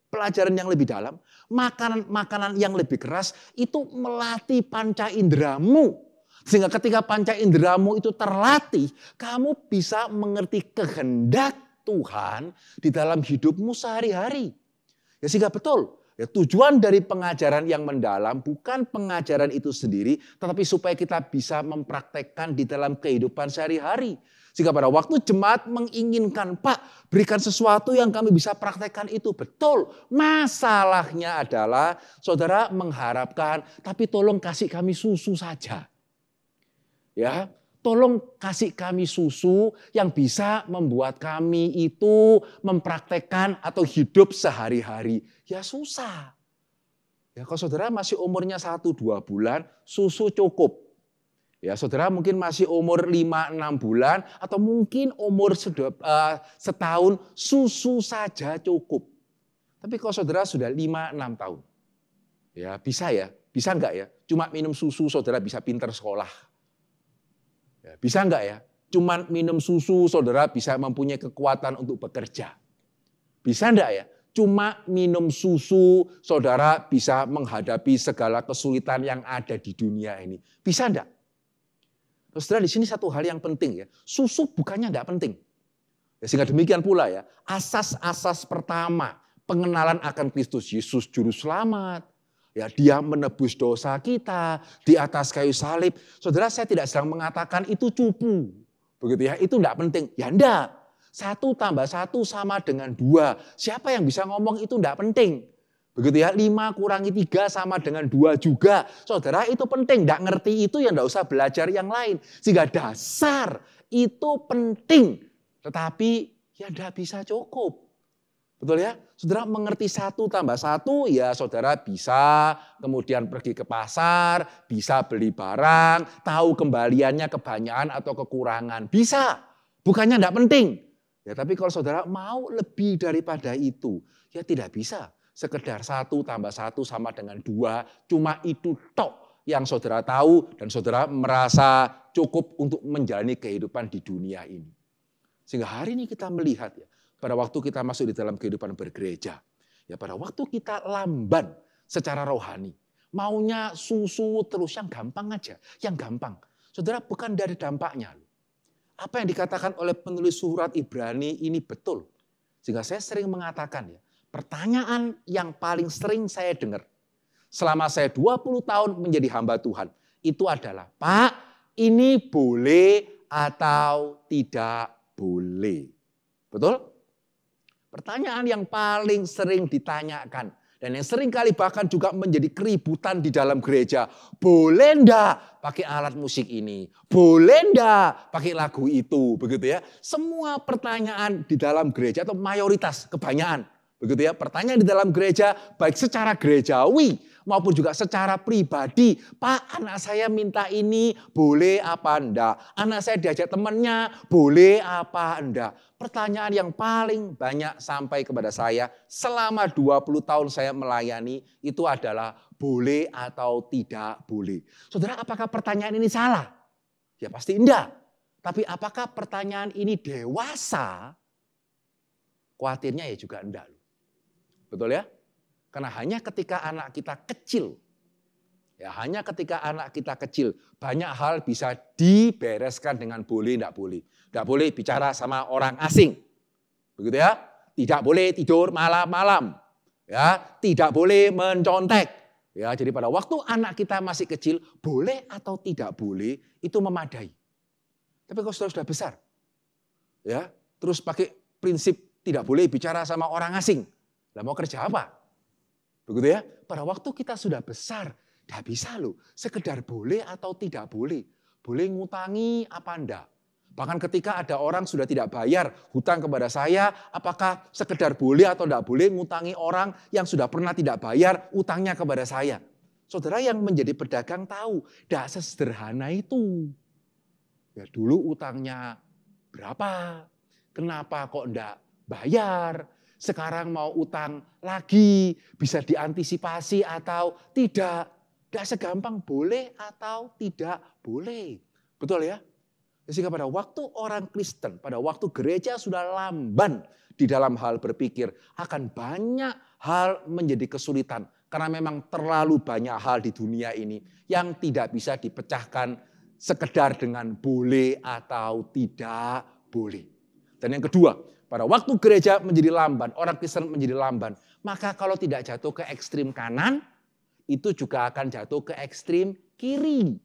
pelajaran yang lebih dalam, makanan yang lebih keras itu melatih panca inderamu. Sehingga ketika panca inderamu itu terlatih, kamu bisa mengerti kehendak Tuhan di dalam hidupmu sehari-hari. Ya, sehingga betul, ya, tujuan dari pengajaran yang mendalam bukan pengajaran itu sendiri, tetapi supaya kita bisa mempraktekkan di dalam kehidupan sehari-hari. Sehingga pada waktu jemaat menginginkan, Pak, berikan sesuatu yang kami bisa praktekkan itu. Betul, masalahnya adalah saudara mengharapkan, tapi tolong kasih kami susu saja. Ya, tolong kasih kami susu yang bisa membuat kami itu mempraktekkan atau hidup sehari-hari. Ya susah. Ya, kalau saudara masih umurnya 1-2 bulan, susu cukup. Ya, saudara mungkin masih umur 5-6 bulan atau mungkin umur setahun, susu saja cukup. Tapi kalau saudara sudah 5-6 tahun, ya bisa enggak ya? Cuma minum susu saudara bisa pintar sekolah. Ya, bisa enggak ya? Cuma minum susu saudara bisa mempunyai kekuatan untuk bekerja. Bisa enggak ya? Cuma minum susu saudara bisa menghadapi segala kesulitan yang ada di dunia ini. Bisa enggak? Saudara, di sini satu hal yang penting ya. Susu bukannya enggak penting. Ya, sehingga demikian pula ya, asas-asas pertama pengenalan akan Kristus Yesus juru selamat. Ya, dia menebus dosa kita di atas kayu salib. Saudara, saya tidak sedang mengatakan itu cupu. Begitu ya, itu enggak penting. Ya enggak. 1 tambah 1 sama dengan 2. Siapa yang bisa ngomong itu enggak penting? Begitu ya, 5 kurangi 3 sama dengan 2 juga. Saudara, itu penting. Enggak ngerti itu ya enggak usah belajar yang lain. Sehingga dasar itu penting. Tetapi ya enggak bisa cukup. Betul ya? Saudara mengerti 1 tambah 1 ya saudara bisa kemudian pergi ke pasar, bisa beli barang, tahu kembaliannya kebanyakan atau kekurangan. Bisa. Bukannya enggak penting. Ya, tapi kalau saudara mau lebih daripada itu, ya tidak bisa. Sekedar 1 tambah 1 sama dengan 2, cuma itu tok yang saudara tahu dan saudara merasa cukup untuk menjalani kehidupan di dunia ini. Sehingga hari ini kita melihat ya, pada waktu kita masuk di dalam kehidupan bergereja, ya pada waktu kita lamban secara rohani, maunya susu terus yang gampang aja, yang gampang. Saudara, bukan dari dampaknya. Apa yang dikatakan oleh penulis surat Ibrani ini betul. Sehingga saya sering mengatakan ya, pertanyaan yang paling sering saya dengar selama saya 20 tahun menjadi hamba Tuhan itu adalah, Pak, ini boleh atau tidak boleh? Betul? Pertanyaan yang paling sering ditanyakan dan yang sering kali bahkan juga menjadi keributan di dalam gereja. Boleh enggak pakai alat musik ini? Boleh enggak pakai lagu itu? Begitu ya. Semua pertanyaan di dalam gereja atau mayoritas kebanyakan. Begitu ya, pertanyaan di dalam gereja baik secara gerejawi maupun juga secara pribadi. Pak, anak saya minta ini, boleh apa enggak? Anak saya diajak temannya, boleh apa enggak? Pertanyaan yang paling banyak sampai kepada saya selama 20 tahun saya melayani itu adalah boleh atau tidak boleh. Saudara, apakah pertanyaan ini salah? Ya pasti enggak. Tapi apakah pertanyaan ini dewasa? Khawatirnya ya juga enggak. Betul ya? Karena hanya ketika anak kita kecil, ya hanya ketika anak kita kecil, banyak hal bisa dibereskan dengan boleh, enggak boleh. Enggak boleh bicara sama orang asing. Begitu ya? Tidak boleh tidur malam-malam. Ya, tidak boleh mencontek. Ya, jadi pada waktu anak kita masih kecil, boleh atau tidak boleh itu memadai. Tapi kalau sudah besar, ya, terus pakai prinsip tidak boleh bicara sama orang asing. Lah mau kerja apa? Begitu ya. Pada waktu kita sudah besar, tidak bisa loh. Sekedar boleh atau tidak boleh. Boleh ngutangi apa enggak? Bahkan ketika ada orang sudah tidak bayar hutang kepada saya, apakah sekedar boleh atau tidak boleh ngutangi orang yang sudah pernah tidak bayar utangnya kepada saya. Saudara yang menjadi pedagang tahu, tidak sesederhana itu. Ya dulu utangnya berapa? Kenapa kok tidak bayar? Sekarang mau utang lagi, bisa diantisipasi atau tidak. Tidak segampang boleh atau tidak boleh. Betul ya? Sehingga pada waktu orang Kristen, pada waktu gereja sudah lamban di dalam hal berpikir, akan banyak hal menjadi kesulitan. Karena memang terlalu banyak hal di dunia ini yang tidak bisa dipecahkan sekedar dengan boleh atau tidak boleh. Dan yang kedua, pada waktu gereja menjadi lamban, orang Kristen menjadi lamban, maka kalau tidak jatuh ke ekstrim kanan, itu juga akan jatuh ke ekstrim kiri.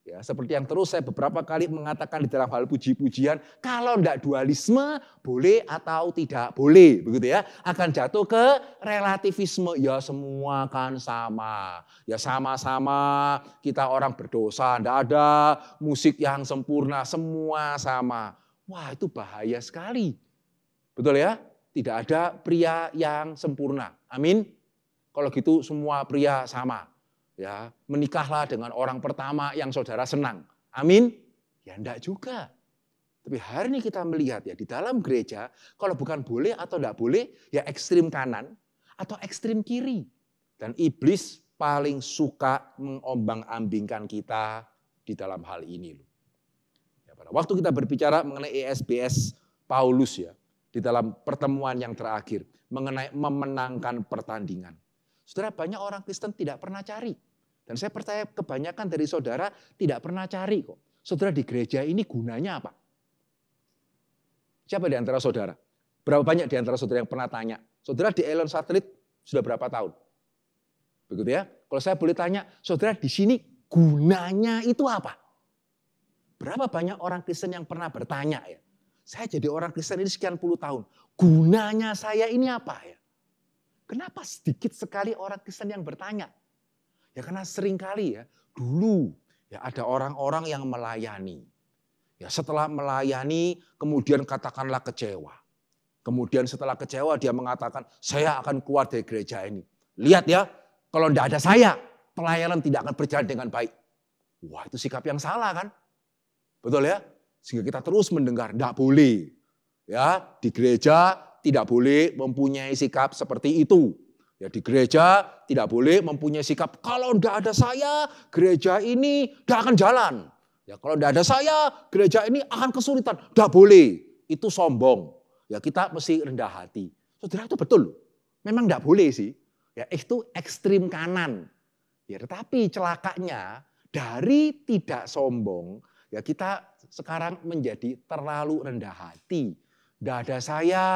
Ya, seperti yang terus saya beberapa kali mengatakan di dalam hal puji-pujian, kalau tidak dualisme boleh atau tidak boleh, begitu ya, akan jatuh ke relativisme. Ya semua kan sama, ya sama-sama kita orang berdosa, tidak ada musik yang sempurna, semua sama. Wah itu bahaya sekali, betul ya? Tidak ada pria yang sempurna, amin. Kalau gitu semua pria sama. Ya, menikahlah dengan orang pertama yang saudara senang. Amin? Ya enggak juga. Tapi hari ini kita melihat ya di dalam gereja, kalau bukan boleh atau enggak boleh, ya ekstrim kanan atau ekstrim kiri. Dan iblis paling suka mengombang-ambingkan kita di dalam hal ini. Ya, pada waktu kita berbicara mengenai ESBS Paulus ya, di dalam pertemuan yang terakhir, mengenai memenangkan pertandingan. Saudara, banyak orang Kristen tidak pernah cari. Dan saya percaya kebanyakan dari saudara tidak pernah cari kok. Saudara di gereja ini gunanya apa? Siapa di antara saudara? Berapa banyak di antara saudara yang pernah tanya? Saudara di Elon Satelit sudah berapa tahun? Begitu ya. Kalau saya boleh tanya, saudara di sini gunanya itu apa? Berapa banyak orang Kristen yang pernah bertanya ya? Saya jadi orang Kristen ini sekian puluh tahun. Gunanya saya ini apa ya? Kenapa sedikit sekali orang Kristen yang bertanya? Ya karena seringkali ya dulu ya ada orang-orang yang melayani. Ya setelah melayani kemudian katakanlah kecewa. Kemudian setelah kecewa dia mengatakan saya akan keluar dari gereja ini. Lihat ya kalau tidak ada saya pelayanan tidak akan berjalan dengan baik. Wah itu sikap yang salah kan. Betul ya. Sehingga kita terus mendengar tidak boleh. Ya di gereja tidak boleh mempunyai sikap seperti itu. Ya di gereja tidak boleh mempunyai sikap kalau tidak ada saya gereja ini tidak akan jalan. Ya kalau tidak ada saya gereja ini akan kesulitan. Tidak boleh. Itu sombong. Ya kita mesti rendah hati. Saudara itu betul. Memang tidak boleh sih. Ya itu ekstrim kanan. Ya tetapi celakanya dari tidak sombong ya kita sekarang menjadi terlalu rendah hati. Tidak ada saya.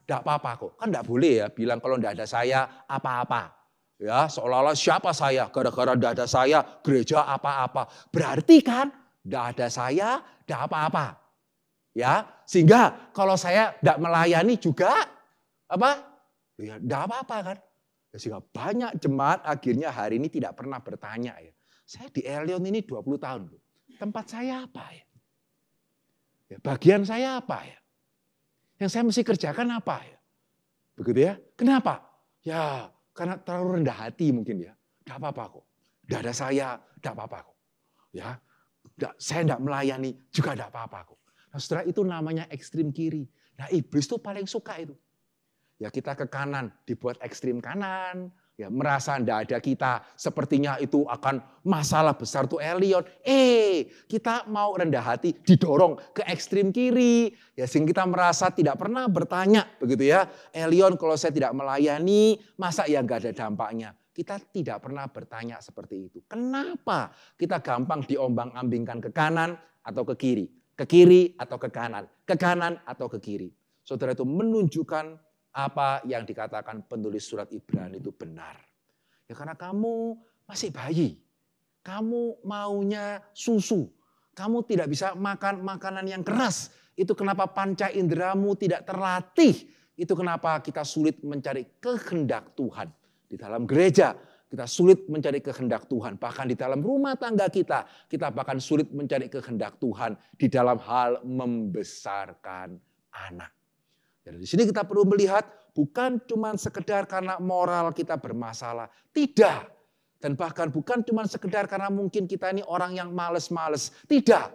Tidak apa-apa kok, kan tidak boleh ya bilang kalau tidak ada saya apa-apa. Ya seolah-olah siapa saya, gara-gara tidak ada saya gereja apa-apa. Berarti kan tidak ada saya, tidak apa-apa. Ya sehingga kalau saya tidak melayani juga apa? Ya tidak apa-apa kan. Ya, sehingga banyak jemaat akhirnya hari ini tidak pernah bertanya ya. Saya di Elion ini 20 tahun. Tempat saya apa ya? Ya bagian saya apa ya? Yang saya mesti kerjakan apa ya? Begitu ya. Kenapa? Ya karena terlalu rendah hati mungkin ya. Tidak apa-apa kok. Tidak ada saya, tidak apa-apa kok. Ya, saya tidak melayani juga tidak apa-apa kok. Nah saudara itu namanya ekstrim kiri. Nah iblis tuh paling suka itu. Ya kita ke kanan dibuat ekstrim kanan. Ya merasa tidak ada kita. Sepertinya itu akan masalah besar tuh Elion. Kita mau rendah hati didorong ke ekstrim kiri. Ya sehingga kita merasa tidak pernah bertanya. Begitu ya. Elion kalau saya tidak melayani masa ya nggak ada dampaknya. Kita tidak pernah bertanya seperti itu. Kenapa kita gampang diombang-ambingkan ke kanan atau ke kiri. Ke kiri atau ke kanan. Ke kanan atau ke kiri. Saudara itu menunjukkan apa yang dikatakan penulis surat Ibrani itu benar. Ya karena kamu masih bayi. Kamu maunya susu. Kamu tidak bisa makan makanan yang keras. Itu kenapa panca inderamu tidak terlatih. Itu kenapa kita sulit mencari kehendak Tuhan. Di dalam gereja Kita sulit mencari kehendak Tuhan. Bahkan di dalam rumah tangga kita bahkan sulit mencari kehendak Tuhan di dalam hal membesarkan anak. Jadi di sini kita perlu melihat bukan cuma sekedar karena moral kita bermasalah. Tidak. Dan bahkan bukan cuma sekedar karena mungkin kita ini orang yang males-males. Tidak.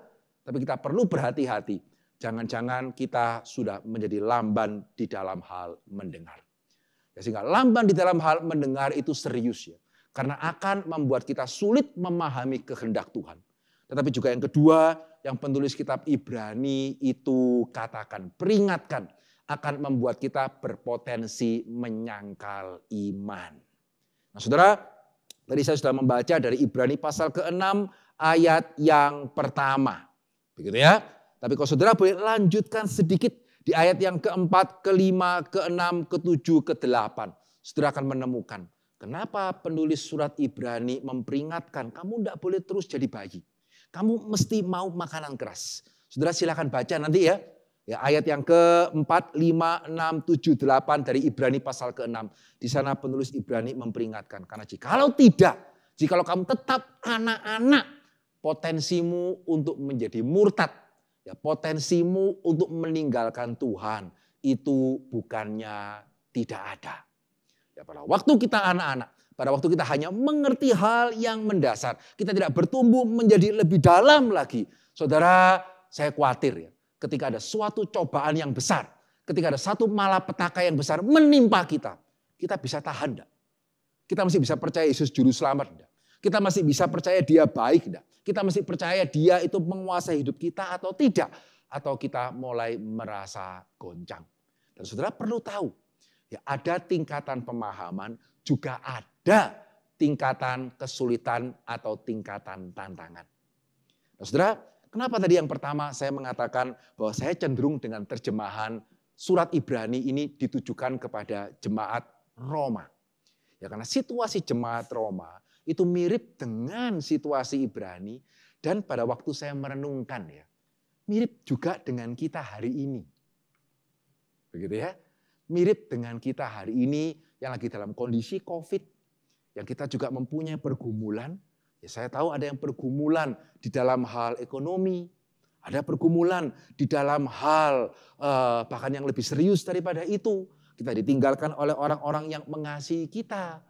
Tapi kita perlu berhati-hati. Jangan-jangan kita sudah menjadi lamban di dalam hal mendengar. Ya, sehingga lamban di dalam hal mendengar itu serius ya. Karena akan membuat kita sulit memahami kehendak Tuhan. Tetapi juga yang kedua, yang penulis kitab Ibrani itu katakan, peringatkan, akan membuat kita berpotensi menyangkal iman. Nah saudara, tadi saya sudah membaca dari Ibrani pasal ke-6 ayat yang pertama. Begitu ya. Tapi kalau saudara boleh lanjutkan sedikit di ayat yang keempat, kelima, keenam, ketujuh, ke-8. Saudara akan menemukan kenapa penulis surat Ibrani memperingatkan kamu tidak boleh terus jadi bayi. Kamu mesti mau makanan keras. Saudara silakan baca nanti ya. Ya, ayat yang ke-4, 5, 6, 7, 8 dari Ibrani pasal ke-6. Di sana penulis Ibrani memperingatkan. Karena jikalau kamu tetap anak-anak, potensimu untuk menjadi murtad, ya, potensimu untuk meninggalkan Tuhan, itu bukannya tidak ada. Ya, pada waktu kita anak-anak, pada waktu kita hanya mengerti hal yang mendasar, kita tidak bertumbuh menjadi lebih dalam lagi. Saudara, saya khawatir ya. Ketika ada suatu cobaan yang besar, ketika ada satu malapetaka yang besar menimpa kita bisa tahan enggak? Kita masih bisa percaya Yesus juru selamat enggak? Kita masih bisa percaya dia baik enggak? Kita masih percaya dia itu menguasai hidup kita atau tidak? Atau kita mulai merasa goncang? Dan saudara perlu tahu, ya ada tingkatan pemahaman, juga ada tingkatan kesulitan atau tingkatan tantangan. Nah, saudara, kenapa tadi yang pertama saya mengatakan bahwa saya cenderung dengan terjemahan surat Ibrani ini ditujukan kepada jemaat Roma. Ya karena situasi jemaat Roma itu mirip dengan situasi Ibrani dan pada waktu saya merenungkan ya, mirip juga dengan kita hari ini. Begitu ya. Mirip dengan kita hari ini yang lagi dalam kondisi COVID, yang kita juga mempunyai pergumulan. Ya, saya tahu ada yang pergumulan di dalam hal ekonomi, ada pergumulan di dalam hal bahkan yang lebih serius daripada itu. Kita ditinggalkan oleh orang-orang yang mengasihi kita.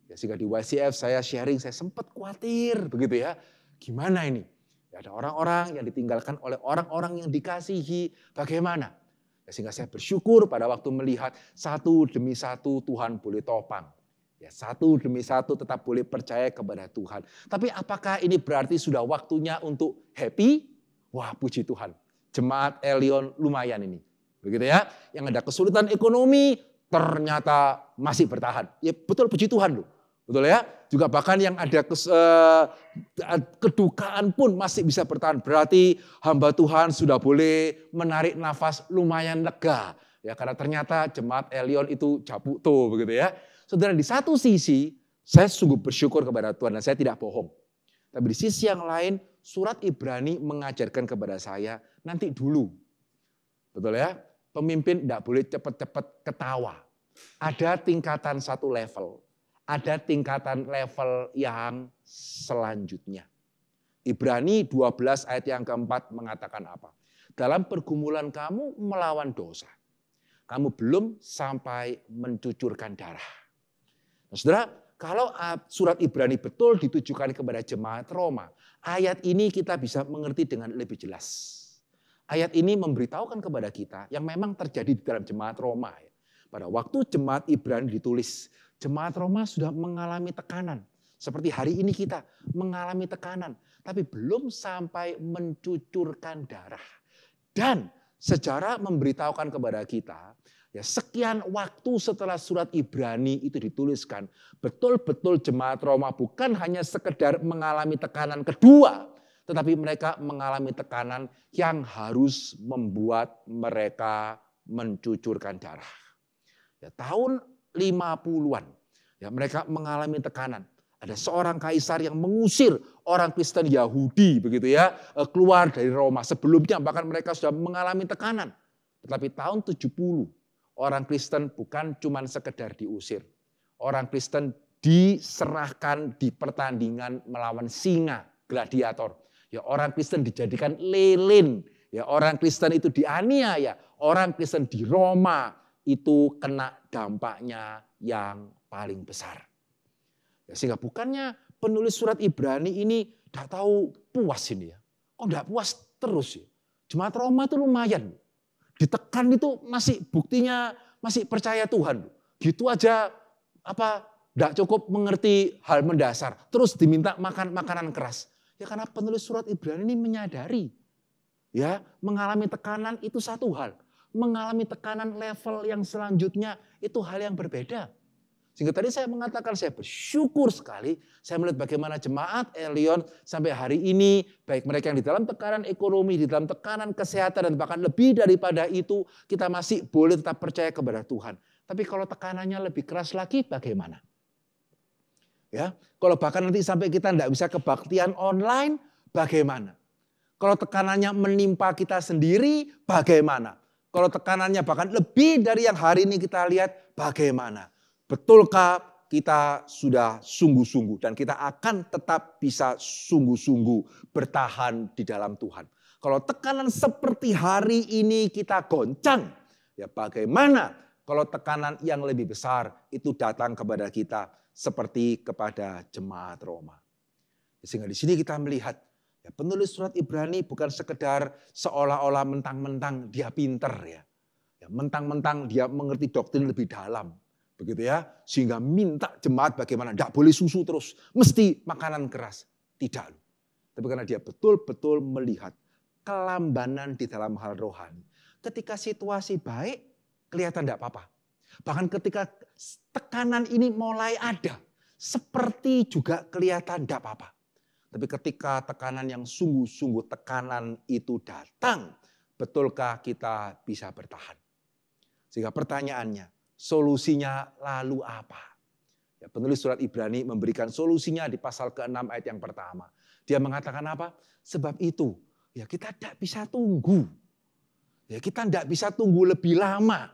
Ya, sehingga di YCF saya sharing, saya sempat khawatir begitu ya. Gimana ini? Ya, ada orang-orang yang ditinggalkan oleh orang-orang yang dikasihi, bagaimana? Ya, sehingga saya bersyukur pada waktu melihat satu demi satu Tuhan boleh topang. Ya, satu demi satu tetap boleh percaya kepada Tuhan. Tapi apakah ini berarti sudah waktunya untuk happy? Wah, puji Tuhan. Jemaat Elion lumayan ini. Begitu ya. Yang ada kesulitan ekonomi ternyata masih bertahan. Ya betul, puji Tuhan loh. Betul ya. Juga bahkan yang ada kedukaan pun masih bisa bertahan. Berarti hamba Tuhan sudah boleh menarik nafas lumayan lega. Ya karena ternyata jemaat Elion itu jabuto begitu ya. Saudara, di satu sisi saya sungguh bersyukur kepada Tuhan dan saya tidak bohong. Tapi di sisi yang lain surat Ibrani mengajarkan kepada saya nanti dulu. Betul ya? Pemimpin tidak boleh cepat-cepat ketawa. Ada tingkatan satu level. Ada tingkatan level yang selanjutnya. Ibrani 12 ayat yang keempat mengatakan apa? Dalam pergumulan kamu melawan dosa. Kamu belum sampai mencucurkan darah. Nah, saudara, kalau surat Ibrani betul ditujukan kepada jemaat Roma, ayat ini kita bisa mengerti dengan lebih jelas. Ayat ini memberitahukan kepada kita yang memang terjadi di dalam jemaat Roma. Pada waktu jemaat Ibrani ditulis, jemaat Roma sudah mengalami tekanan. Seperti hari ini kita mengalami tekanan, tapi belum sampai mencucurkan darah. Dan sejarah memberitahukan kepada kita, ya, sekian waktu setelah surat Ibrani itu dituliskan, betul-betul jemaat Roma bukan hanya sekedar mengalami tekanan kedua, tetapi mereka mengalami tekanan yang harus membuat mereka mencucurkan darah. Ya, tahun 50-an, ya, mereka mengalami tekanan. Ada seorang kaisar yang mengusir orang Kristen Yahudi begitu ya, keluar dari Roma. Sebelumnya bahkan mereka sudah mengalami tekanan. Tetapi tahun 70 orang Kristen bukan cuma sekedar diusir. Orang Kristen diserahkan di pertandingan melawan singa, gladiator. Ya, orang Kristen dijadikan lilin. Ya, orang Kristen itu dianiaya. Orang Kristen di Roma itu kena dampaknya yang paling besar. Ya, sehingga bukannya penulis surat Ibrani ini tidak tahu puas ini ya. Kok tidak puas terus ya. Jemaat Roma itu lumayan. Ditekan itu masih buktinya masih percaya Tuhan. Gitu aja tidak cukup mengerti hal mendasar. Terus diminta makan makanan keras. Ya karena penulis surat Ibrani ini menyadari. Ya, mengalami tekanan itu satu hal. Mengalami tekanan level yang selanjutnya itu hal yang berbeda. Sehingga tadi saya mengatakan saya bersyukur sekali. Saya melihat bagaimana jemaat Elion sampai hari ini. Baik mereka yang di dalam tekanan ekonomi, di dalam tekanan kesehatan dan bahkan lebih daripada itu. Kita masih boleh tetap percaya kepada Tuhan. Tapi kalau tekanannya lebih keras lagi bagaimana? Ya, kalau bahkan nanti sampai kita tidak bisa kebaktian online, bagaimana? Kalau tekanannya menimpa kita sendiri, bagaimana? Kalau tekanannya bahkan lebih dari yang hari ini kita lihat, bagaimana? Betulkah kita sudah sungguh-sungguh dan kita akan tetap bisa sungguh-sungguh bertahan di dalam Tuhan. Kalau tekanan seperti hari ini kita goncang, ya bagaimana kalau tekanan yang lebih besar itu datang kepada kita seperti kepada jemaat Roma. Sehingga di sini kita melihat ya, penulis surat Ibrani bukan sekedar seolah-olah mentang-mentang dia pinter ya. Ya mentang-mentang dia mengerti doktrin lebih dalam. Begitu ya, sehingga minta jemaat bagaimana, tidak boleh susu terus, mesti makanan keras. Tidak. Tapi karena dia betul-betul melihat kelambanan di dalam hal rohani. Ketika situasi baik, kelihatan tidak apa-apa. Bahkan ketika tekanan ini mulai ada, seperti juga kelihatan tidak apa-apa. Tapi ketika tekanan yang sungguh-sungguh tekanan itu datang, betulkah kita bisa bertahan? Sehingga pertanyaannya, solusinya lalu apa? Ya, penulis surat Ibrani memberikan solusinya di pasal ke-6 ayat yang pertama. Dia mengatakan apa? Sebab itu ya kita tidak bisa tunggu. Ya, kita tidak bisa tunggu lebih lama.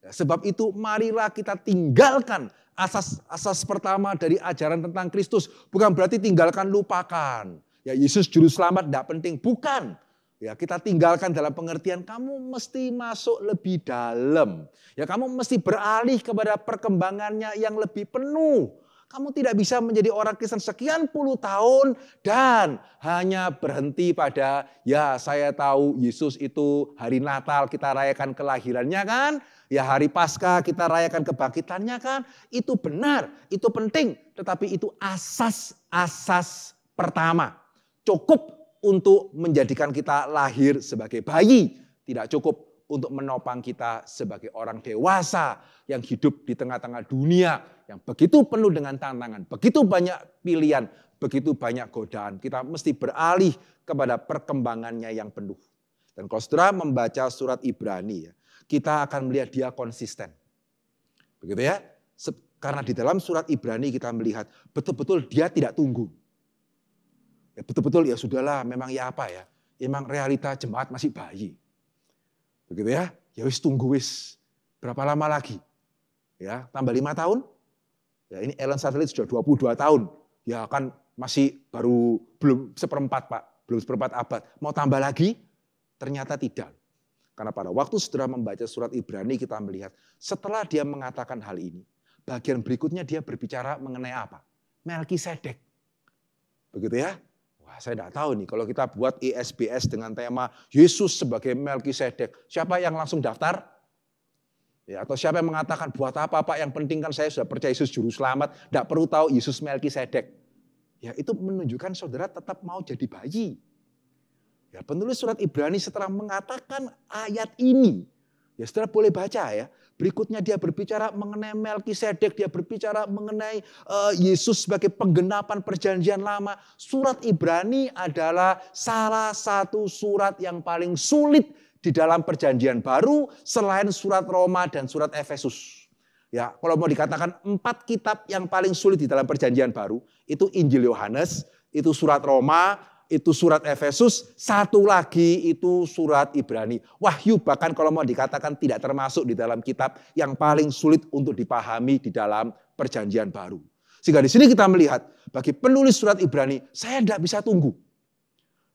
Ya, sebab itu marilah kita tinggalkan asas pertama dari ajaran tentang Kristus. Bukan berarti tinggalkan, lupakan. Ya, Yesus juru selamat tidak penting. Bukan. Ya, kita tinggalkan dalam pengertian kamu mesti masuk lebih dalam. Ya, kamu mesti beralih kepada perkembangannya yang lebih penuh. Kamu tidak bisa menjadi orang Kristen sekian puluh tahun dan hanya berhenti pada ya saya tahu Yesus itu hari Natal kita rayakan kelahirannya kan. Ya hari Paskah kita rayakan kebangkitannya kan. Itu benar, itu penting. Tetapi itu asas pertama. Cukup untuk menjadikan kita lahir sebagai bayi. Tidak cukup untuk menopang kita sebagai orang dewasa yang hidup di tengah-tengah dunia yang begitu penuh dengan tantangan, begitu banyak pilihan, begitu banyak godaan. Kita mesti beralih kepada perkembangannya yang penuh. Dan kalau saudara membaca surat Ibrani, ya, kita akan melihat dia konsisten. Begitu ya? Karena di dalam surat Ibrani kita melihat betul-betul dia tidak tunggu. Ya, betul-betul ya sudahlah, memang ya apa ya. Memang realita jemaat masih bayi. Begitu ya. Ya wis tunggu wis. Berapa lama lagi? Ya, tambah 5 tahun. Ya ini Ellen Satelit sudah 22 tahun. Ya kan masih baru belum seperempat Pak. Belum seperempat abad. Mau tambah lagi? Ternyata tidak. Karena pada waktu saudara membaca surat Ibrani kita melihat. Setelah dia mengatakan hal ini. Bagian berikutnya dia berbicara mengenai apa? Melkisedek. Begitu ya. Wah, saya tidak tahu nih kalau kita buat ISBS dengan tema Yesus sebagai Melkisedek. Siapa yang langsung daftar? Ya, atau siapa yang mengatakan buat apa Pak, yang penting kan saya sudah percaya Yesus juru selamat, tidak perlu tahu Yesus Melkisedek. Ya, itu menunjukkan saudara tetap mau jadi bayi. Ya, penulis surat Ibrani setelah mengatakan ayat ini, ya saudara boleh baca ya. Berikutnya dia berbicara mengenai Melkisedek, dia berbicara mengenai Yesus sebagai penggenapan perjanjian lama. Surat Ibrani adalah salah satu surat yang paling sulit di dalam perjanjian baru selain surat Roma dan surat Efesus. Ya, kalau mau dikatakan 4 kitab yang paling sulit di dalam perjanjian baru, itu Injil Yohanes, itu surat Roma, itu surat Efesus, satu lagi itu surat Ibrani. Wahyu bahkan kalau mau dikatakan tidak termasuk di dalam kitab yang paling sulit untuk dipahami di dalam perjanjian baru. Sehingga di sini kita melihat bagi penulis surat Ibrani, saya tidak bisa tunggu.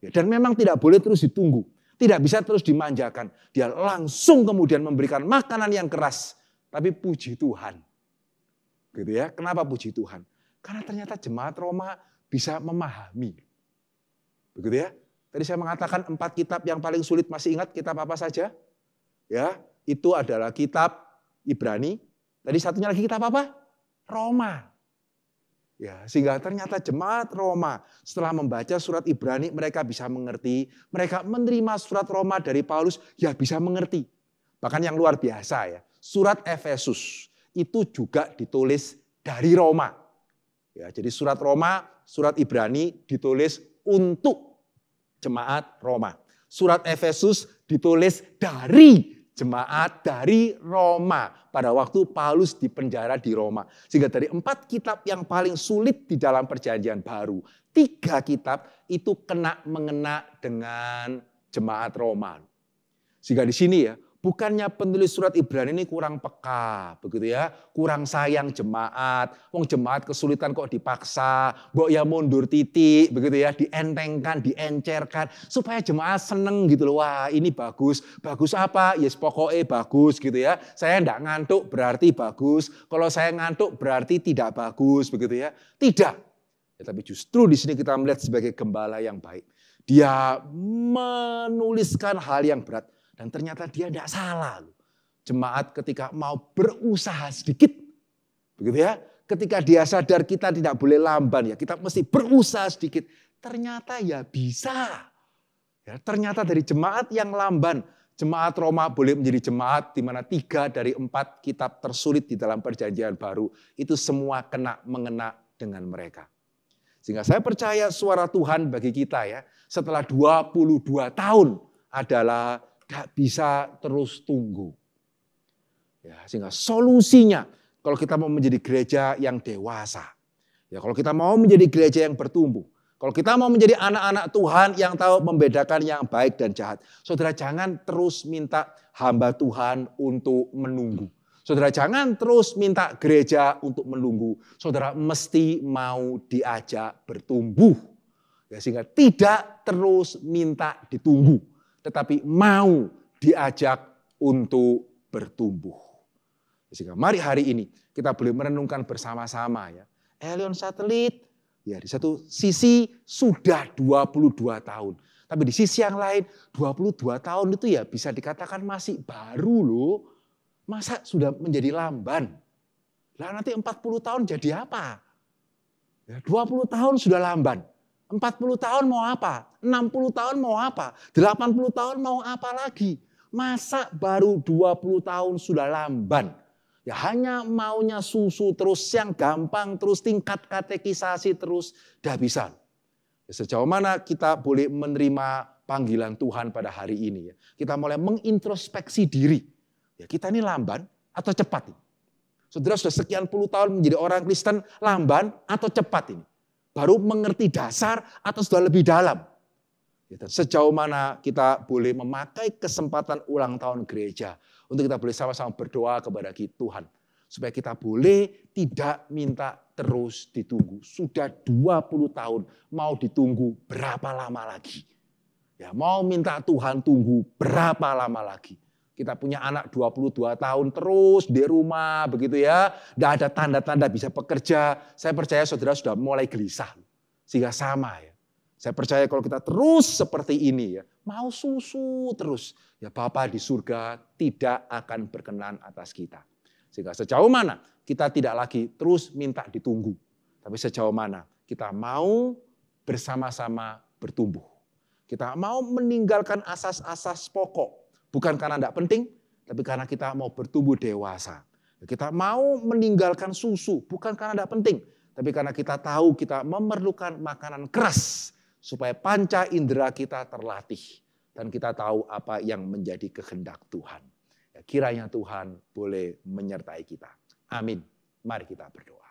Ya, dan memang tidak boleh terus ditunggu. Tidak bisa terus dimanjakan. Dia langsung kemudian memberikan makanan yang keras. Tapi puji Tuhan. Gitu ya. Kenapa puji Tuhan? Karena ternyata jemaat Roma bisa memahami. Begitu ya. Tadi saya mengatakan 4 kitab yang paling sulit, masih ingat kitab apa saja? Ya, itu adalah kitab Ibrani. Tadi satunya lagi kitab apa? Roma. Ya, sehingga ternyata jemaat Roma setelah membaca surat Ibrani mereka bisa mengerti. Mereka menerima surat Roma dari Paulus, ya bisa mengerti. Bahkan yang luar biasa ya, surat Efesus itu juga ditulis dari Roma. Ya, jadi surat Roma, surat Ibrani ditulis untuk jemaat Roma. Surat Efesus ditulis dari jemaat dari Roma pada waktu Paulus dipenjara di Roma. Sehingga dari 4 kitab yang paling sulit di dalam perjanjian baru, 3 kitab itu mengena dengan jemaat Roma. Sehingga di sini ya, bukannya penulis surat Ibrani ini kurang peka, begitu ya, kurang sayang jemaat. Wong jemaat kesulitan kok dipaksa, mbok ya mundur titik, begitu ya, dientengkan, diencerkan supaya jemaat seneng gitu loh. Wah, ini bagus. Bagus apa? Yes, pokoknya bagus gitu ya. Saya enggak ngantuk berarti bagus. Kalau saya ngantuk berarti tidak bagus, begitu ya. Tidak. Ya, tapi justru di sini kita melihat sebagai gembala yang baik. Dia menuliskan hal yang berat. Dan ternyata dia tidak salah. Jemaat ketika mau berusaha sedikit. Begitu ya. Ketika dia sadar kita tidak boleh lamban. Ya, kita mesti berusaha sedikit. Ternyata ya bisa. Ya, ternyata dari jemaat yang lamban. Jemaat Roma boleh menjadi jemaat di mana 3 dari 4 kitab tersulit di dalam perjanjian baru. Itu semua mengena dengan mereka. Sehingga saya percaya suara Tuhan bagi kita ya. Setelah 22 tahun adalah gak bisa terus tunggu. Ya, sehingga solusinya kalau kita mau menjadi gereja yang dewasa. Ya, kalau kita mau menjadi gereja yang bertumbuh. Kalau kita mau menjadi anak-anak Tuhan yang tahu membedakan yang baik dan jahat. Saudara jangan terus minta hamba Tuhan untuk menunggu. Saudara jangan terus minta gereja untuk menunggu. Saudara mesti mau diajak bertumbuh. Ya, sehingga tidak terus minta ditunggu. Tetapi mau diajak untuk bertumbuh. Sehingga mari hari ini kita boleh merenungkan bersama-sama ya. Elion Satelit ya di satu sisi sudah 22 tahun. Tapi di sisi yang lain 22 tahun itu ya bisa dikatakan masih baru loh. Masa sudah menjadi lamban? Lah nanti 40 tahun jadi apa? Ya, 20 tahun sudah lamban. 40 tahun mau apa? 60 tahun mau apa? 80 tahun mau apa lagi? Masa baru 20 tahun sudah lamban? Ya hanya maunya susu terus yang gampang terus tingkat katekisasi terus dah bisa. Ya, sejauh mana kita boleh menerima panggilan Tuhan pada hari ini ya. Kita mulai mengintrospeksi diri. Ya, kita ini lamban atau cepat ini? Saudara sudah sekian puluh tahun menjadi orang Kristen, lamban atau cepat ini? Baru mengerti dasar atau sudah lebih dalam. Dan sejauh mana kita boleh memakai kesempatan ulang tahun gereja. Untuk kita boleh sama-sama berdoa kepada Tuhan. Supaya kita boleh tidak minta terus ditunggu. Sudah 20 tahun mau ditunggu berapa lama lagi. Ya, mau minta Tuhan tunggu berapa lama lagi. Kita punya anak 22 tahun terus di rumah begitu ya. Tidak ada tanda-tanda bisa bekerja. Saya percaya saudara sudah mulai gelisah. Sehingga sama ya. Saya percaya kalau kita terus seperti ini ya. Mau susu terus. Ya Bapa di surga tidak akan berkenan atas kita. Sehingga sejauh mana kita tidak lagi terus minta ditunggu. Tapi sejauh mana kita mau bersama-sama bertumbuh. Kita mau meninggalkan asas-asas pokok. Bukan karena tidak penting, tapi karena kita mau bertumbuh dewasa. Kita mau meninggalkan susu, bukan karena tidak penting. Tapi karena kita tahu kita memerlukan makanan keras. Supaya panca indera kita terlatih. Dan kita tahu apa yang menjadi kehendak Tuhan. Ya, kiranya Tuhan boleh menyertai kita. Amin. Mari kita berdoa.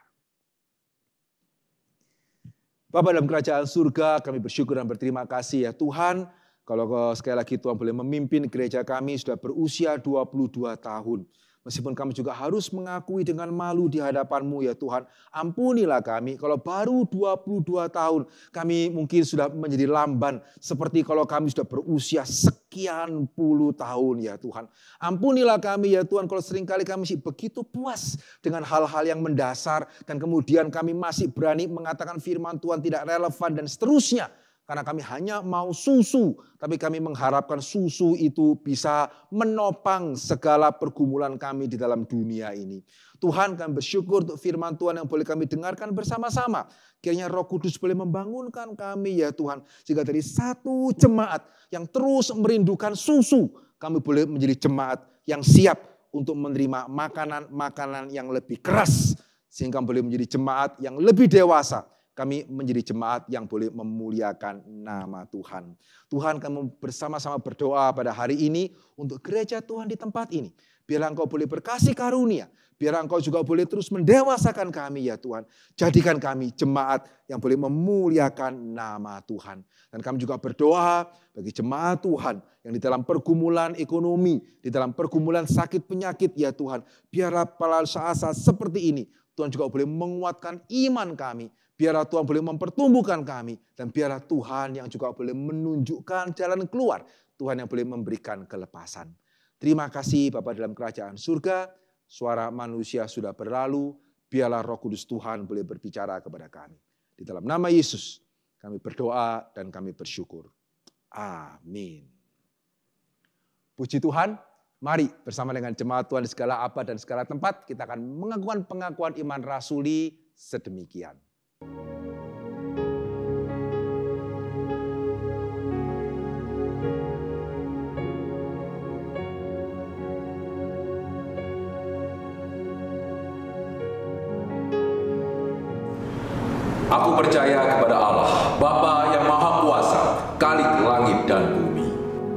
Bapa dalam kerajaan surga, kami bersyukur dan berterima kasih ya Tuhan. Kalau sekali lagi Tuhan boleh memimpin gereja kami sudah berusia 22 tahun. Meskipun kami juga harus mengakui dengan malu di hadapan-Mu ya Tuhan. Ampunilah kami kalau baru 22 tahun kami mungkin sudah menjadi lamban. Seperti kalau kami sudah berusia sekian puluh tahun ya Tuhan. Ampunilah kami ya Tuhan kalau seringkali kami masih begitu puas dengan hal-hal yang mendasar. Dan kemudian kami masih berani mengatakan firman Tuhan tidak relevan dan seterusnya. Karena kami hanya mau susu, tapi kami mengharapkan susu itu bisa menopang segala pergumulan kami di dalam dunia ini. Tuhan, kami bersyukur untuk firman Tuhan yang boleh kami dengarkan bersama-sama. Kiranya Roh Kudus boleh membangunkan kami ya Tuhan. Sehingga dari satu jemaat yang terus merindukan susu, kami boleh menjadi jemaat yang siap untuk menerima makanan-makanan yang lebih keras. Sehingga boleh menjadi jemaat yang lebih dewasa. Kami menjadi jemaat yang boleh memuliakan nama Tuhan. Tuhan, kami bersama-sama berdoa pada hari ini untuk gereja Tuhan di tempat ini. Biarlah Engkau boleh berkasih karunia. Biarlah Engkau juga boleh terus mendewasakan kami ya Tuhan. Jadikan kami jemaat yang boleh memuliakan nama Tuhan. Dan kami juga berdoa bagi jemaat Tuhan yang di dalam pergumulan ekonomi, di dalam pergumulan sakit penyakit ya Tuhan. Biarlah pada saat-saat seperti ini Tuhan juga boleh menguatkan iman kami. Biarlah Tuhan boleh mempertumbuhkan kami. Dan biarlah Tuhan yang juga boleh menunjukkan jalan keluar. Tuhan yang boleh memberikan kelepasan. Terima kasih Bapa dalam kerajaan surga. Suara manusia sudah berlalu. Biarlah Roh Kudus Tuhan boleh berbicara kepada kami. Di dalam nama Yesus kami berdoa dan kami bersyukur. Amin. Puji Tuhan. Mari bersama dengan jemaat Tuhan di segala abad dan segala tempat. Kita akan mengakukan pengakuan iman rasuli sedemikian. Aku percaya kepada Allah, Bapa yang Maha Kuasa, Khalik langit dan bumi.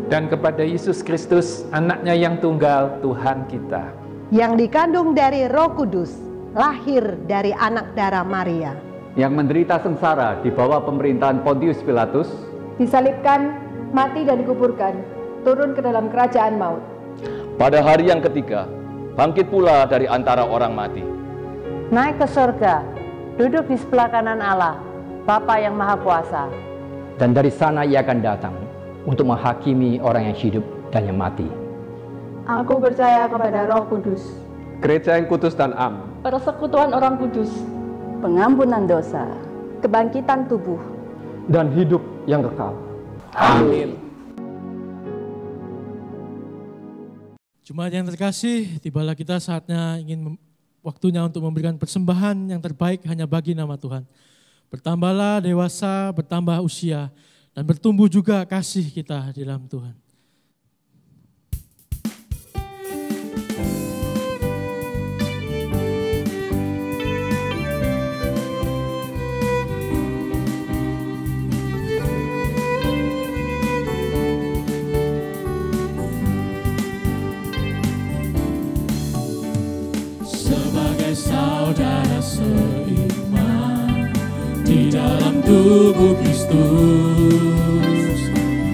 Dan kepada Yesus Kristus, anaknya yang tunggal, Tuhan kita. Yang dikandung dari Roh Kudus, lahir dari anak darah Maria. Yang menderita sengsara di bawah pemerintahan Pontius Pilatus. Disalibkan, mati dan dikuburkan, turun ke dalam kerajaan maut. Pada hari yang ketiga, bangkit pula dari antara orang mati. Naik ke surga, duduk di sebelah kanan Allah, Bapa yang Maha Kuasa. Dan dari sana ia akan datang untuk menghakimi orang yang hidup dan yang mati. Aku percaya kepada Roh Kudus, gereja yang kudus dan am, persekutuan orang kudus, pengampunan dosa, kebangkitan tubuh, dan hidup yang kekal. Amin. Jemaat yang terkasih, tibalah kita saatnya waktunya untuk memberikan persembahan yang terbaik hanya bagi nama Tuhan. Bertambahlah dewasa, bertambah usia, dan bertumbuh juga kasih kita di dalam Tuhan. Sebagai saudara seiman di dalam tubuh Kristus,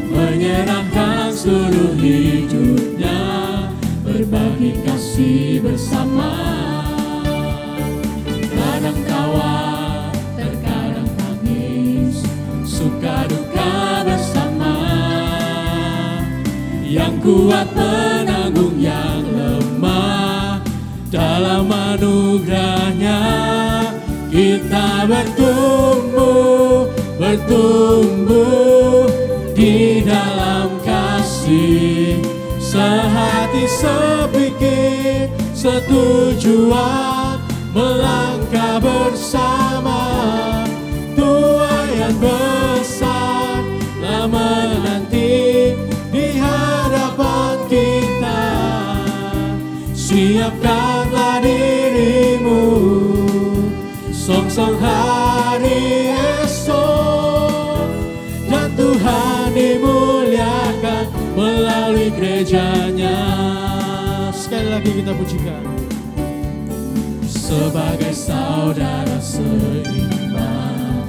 menyerahkan seluruh hidupnya, berbagi kasih bersama. Kadang tawa, terkadang tangis, suka duka bersama. Yang kuat menanggung yang lemah, dalam anugerahnya kita bertumbuh di dalam kasih, sehati sepikir setujuan, melangkah bersama. Tuhan yang besar telah menanti di hadapan kita. Siapkanlah dirimu, song-song hari esok, dan Tuhan dimuliakan melalui gerejanya. Sekali lagi kita pujikan. Sebagai saudara seiman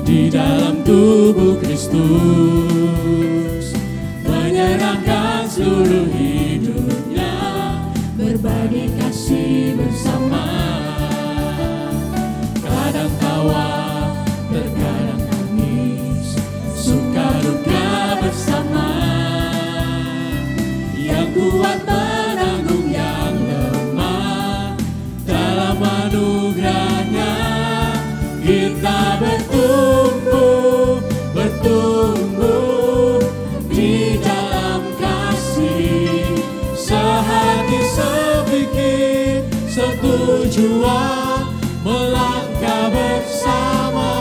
di dalam tubuh Kristus, menyerahkan seluruh hidupnya, berbagi kasih bersama. Kadang tawa, terkadang tangis, suka duka bersama. Yang kuat menanggung yang lemah, dalam anugerahnya kita bertumbuh, bertumbuh di dalam kasih. Sehati sepikir setujuan, melangkah bersama.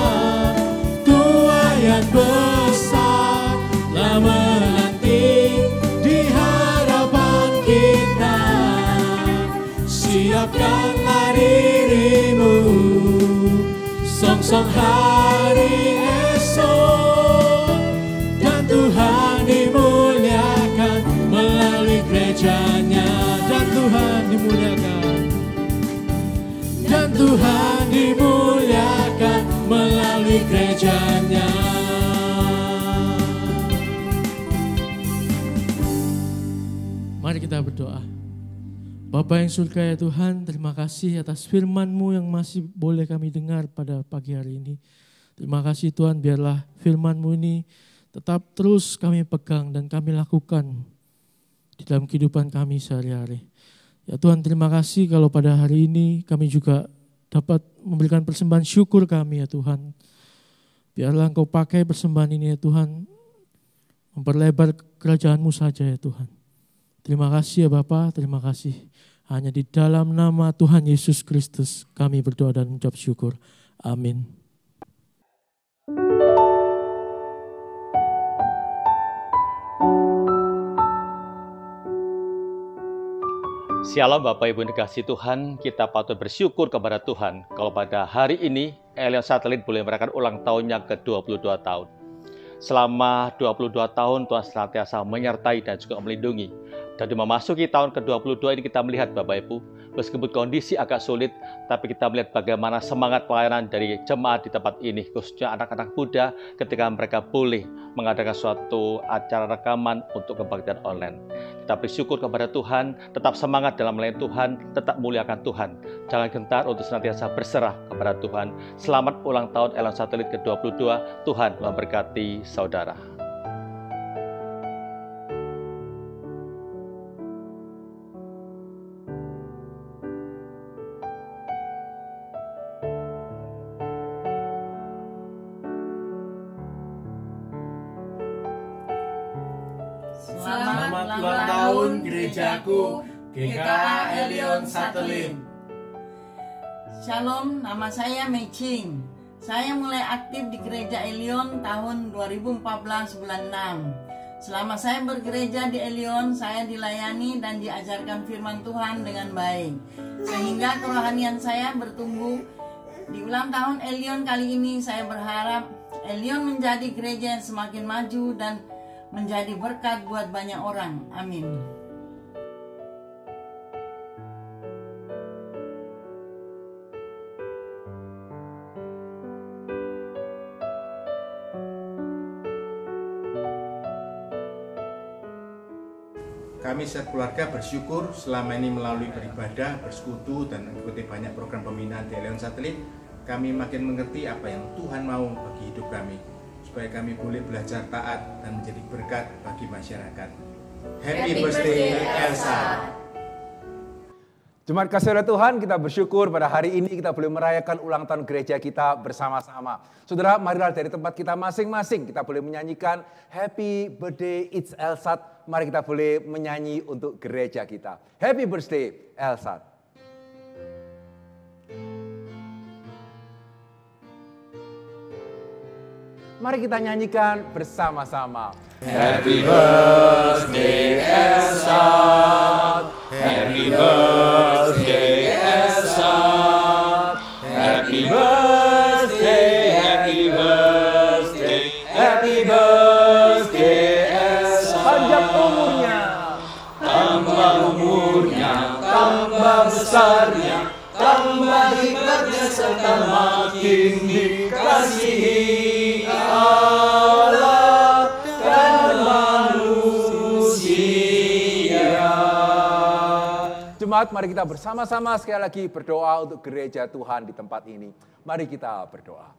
Tuhan yang besar telah menanti di hadapan kita. Siapkanlah dirimu, song-song hari esok, dan Tuhan dimuliakan melalui gerejanya. Dan Tuhan dimuliakan, dan Tuhan dimuliakan melalui gerejanya. Mari kita berdoa. Bapa yang surga ya Tuhan, terima kasih atas firman-Mu yang masih boleh kami dengar pada pagi hari ini. Terima kasih Tuhan, biarlah firman-Mu ini tetap terus kami pegang dan kami lakukan di dalam kehidupan kami sehari-hari. Ya Tuhan, terima kasih kalau pada hari ini kami juga dapat memberikan persembahan syukur kami ya Tuhan. Biarlah Engkau pakai persembahan ini ya Tuhan, memperlebar kerajaan-Mu saja ya Tuhan. Terima kasih ya Bapa, terima kasih. Hanya di dalam nama Tuhan Yesus Kristus kami berdoa dan mengucap syukur. Amin. Shalom Bapak Ibu dikasihi Tuhan, kita patut bersyukur kepada Tuhan kalau pada hari ini Elion Satelit boleh merayakan ulang tahunnya ke-22 tahun. Selama 22 tahun Tuhan senantiasa menyertai dan juga melindungi. Dan memasuki tahun ke-22 ini kita melihat Bapak Ibu, meskipun kondisi agak sulit, tapi kita melihat bagaimana semangat pelayanan dari jemaat di tempat ini, khususnya anak-anak muda ketika mereka boleh mengadakan suatu acara rekaman untuk kebaktian online. Kita bersyukur kepada Tuhan, tetap semangat dalam melayani Tuhan, tetap muliakan Tuhan. Jangan gentar untuk senantiasa berserah kepada Tuhan. Selamat ulang tahun Elion Satelit ke-22, Tuhan memberkati saudara. Selamat ulang tahun gerejaku, GKA Elion Satelit. Shalom, nama saya Mei Ching. Saya mulai aktif di gereja Elion tahun 2014 bulan 6. Selama saya bergereja di Elion, saya dilayani dan diajarkan firman Tuhan dengan baik, sehingga kerohanian saya bertumbuh. Di ulang tahun Elion kali ini, saya berharap Elion menjadi gereja yang semakin maju dan menjadi berkat buat banyak orang. Amin. Kami sekeluarga bersyukur selama ini melalui beribadah, bersekutu, dan mengikuti banyak program pembinaan di Elion Satelit. Kami makin mengerti apa yang Tuhan mau bagi hidup kami, supaya kami boleh belajar taat dan menjadi berkat bagi masyarakat. Happy birthday Elsa. Jemaat kasih oleh Tuhan, kita bersyukur pada hari ini kita boleh merayakan ulang tahun gereja kita bersama-sama. Saudara, marilah dari tempat kita masing-masing kita boleh menyanyikan Happy Birthday It's Elsat. Mari kita boleh menyanyi untuk gereja kita. Happy Birthday Elsat. Mari kita nyanyikan bersama-sama. Happy birthday Elsat, happy birthday Elsat, happy birthday, happy birthday, happy birthday Elsat. Panjang umurnya, tambah umurnya, tambah besarnya, tambah hebatnya serta makin dikasihi Allah dan manusia. Jemaat, mari kita bersama-sama sekali lagi berdoa untuk gereja Tuhan di tempat ini. Mari kita berdoa.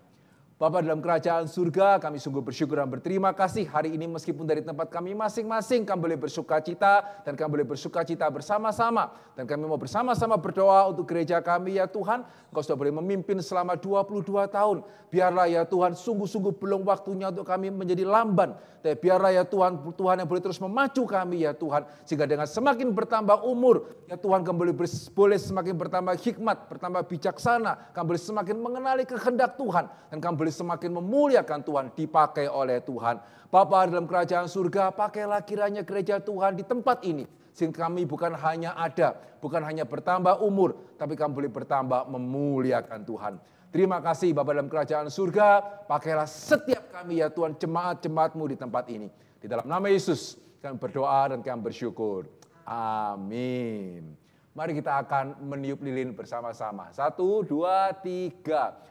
Bapa dalam kerajaan surga, kami sungguh bersyukur dan berterima kasih hari ini meskipun dari tempat kami masing-masing kami boleh bersuka cita dan kami boleh bersuka cita bersama-sama. Dan kami mau bersama-sama berdoa untuk gereja kami ya Tuhan. Engkau sudah boleh memimpin selama 22 tahun. Biarlah ya Tuhan sungguh-sungguh belum waktunya untuk kami menjadi lamban. Tapi biarlah ya Tuhan, Tuhan yang boleh terus memacu kami ya Tuhan. Sehingga dengan semakin bertambah umur ya Tuhan kami boleh semakin bertambah hikmat, bertambah bijaksana. Kami boleh semakin mengenali kehendak Tuhan. Dan kami boleh semakin memuliakan Tuhan, dipakai oleh Tuhan. Bapa dalam kerajaan surga, pakailah kiranya gereja Tuhan di tempat ini. Sehingga kami bukan hanya ada, bukan hanya bertambah umur, tapi kami boleh bertambah memuliakan Tuhan. Terima kasih Bapa dalam kerajaan surga, pakailah setiap kami ya Tuhan, jemaat-jemaat-Mu di tempat ini. Di dalam nama Yesus kami berdoa dan kami bersyukur. Amin. Mari kita akan meniup lilin bersama-sama. 1, 2, 3.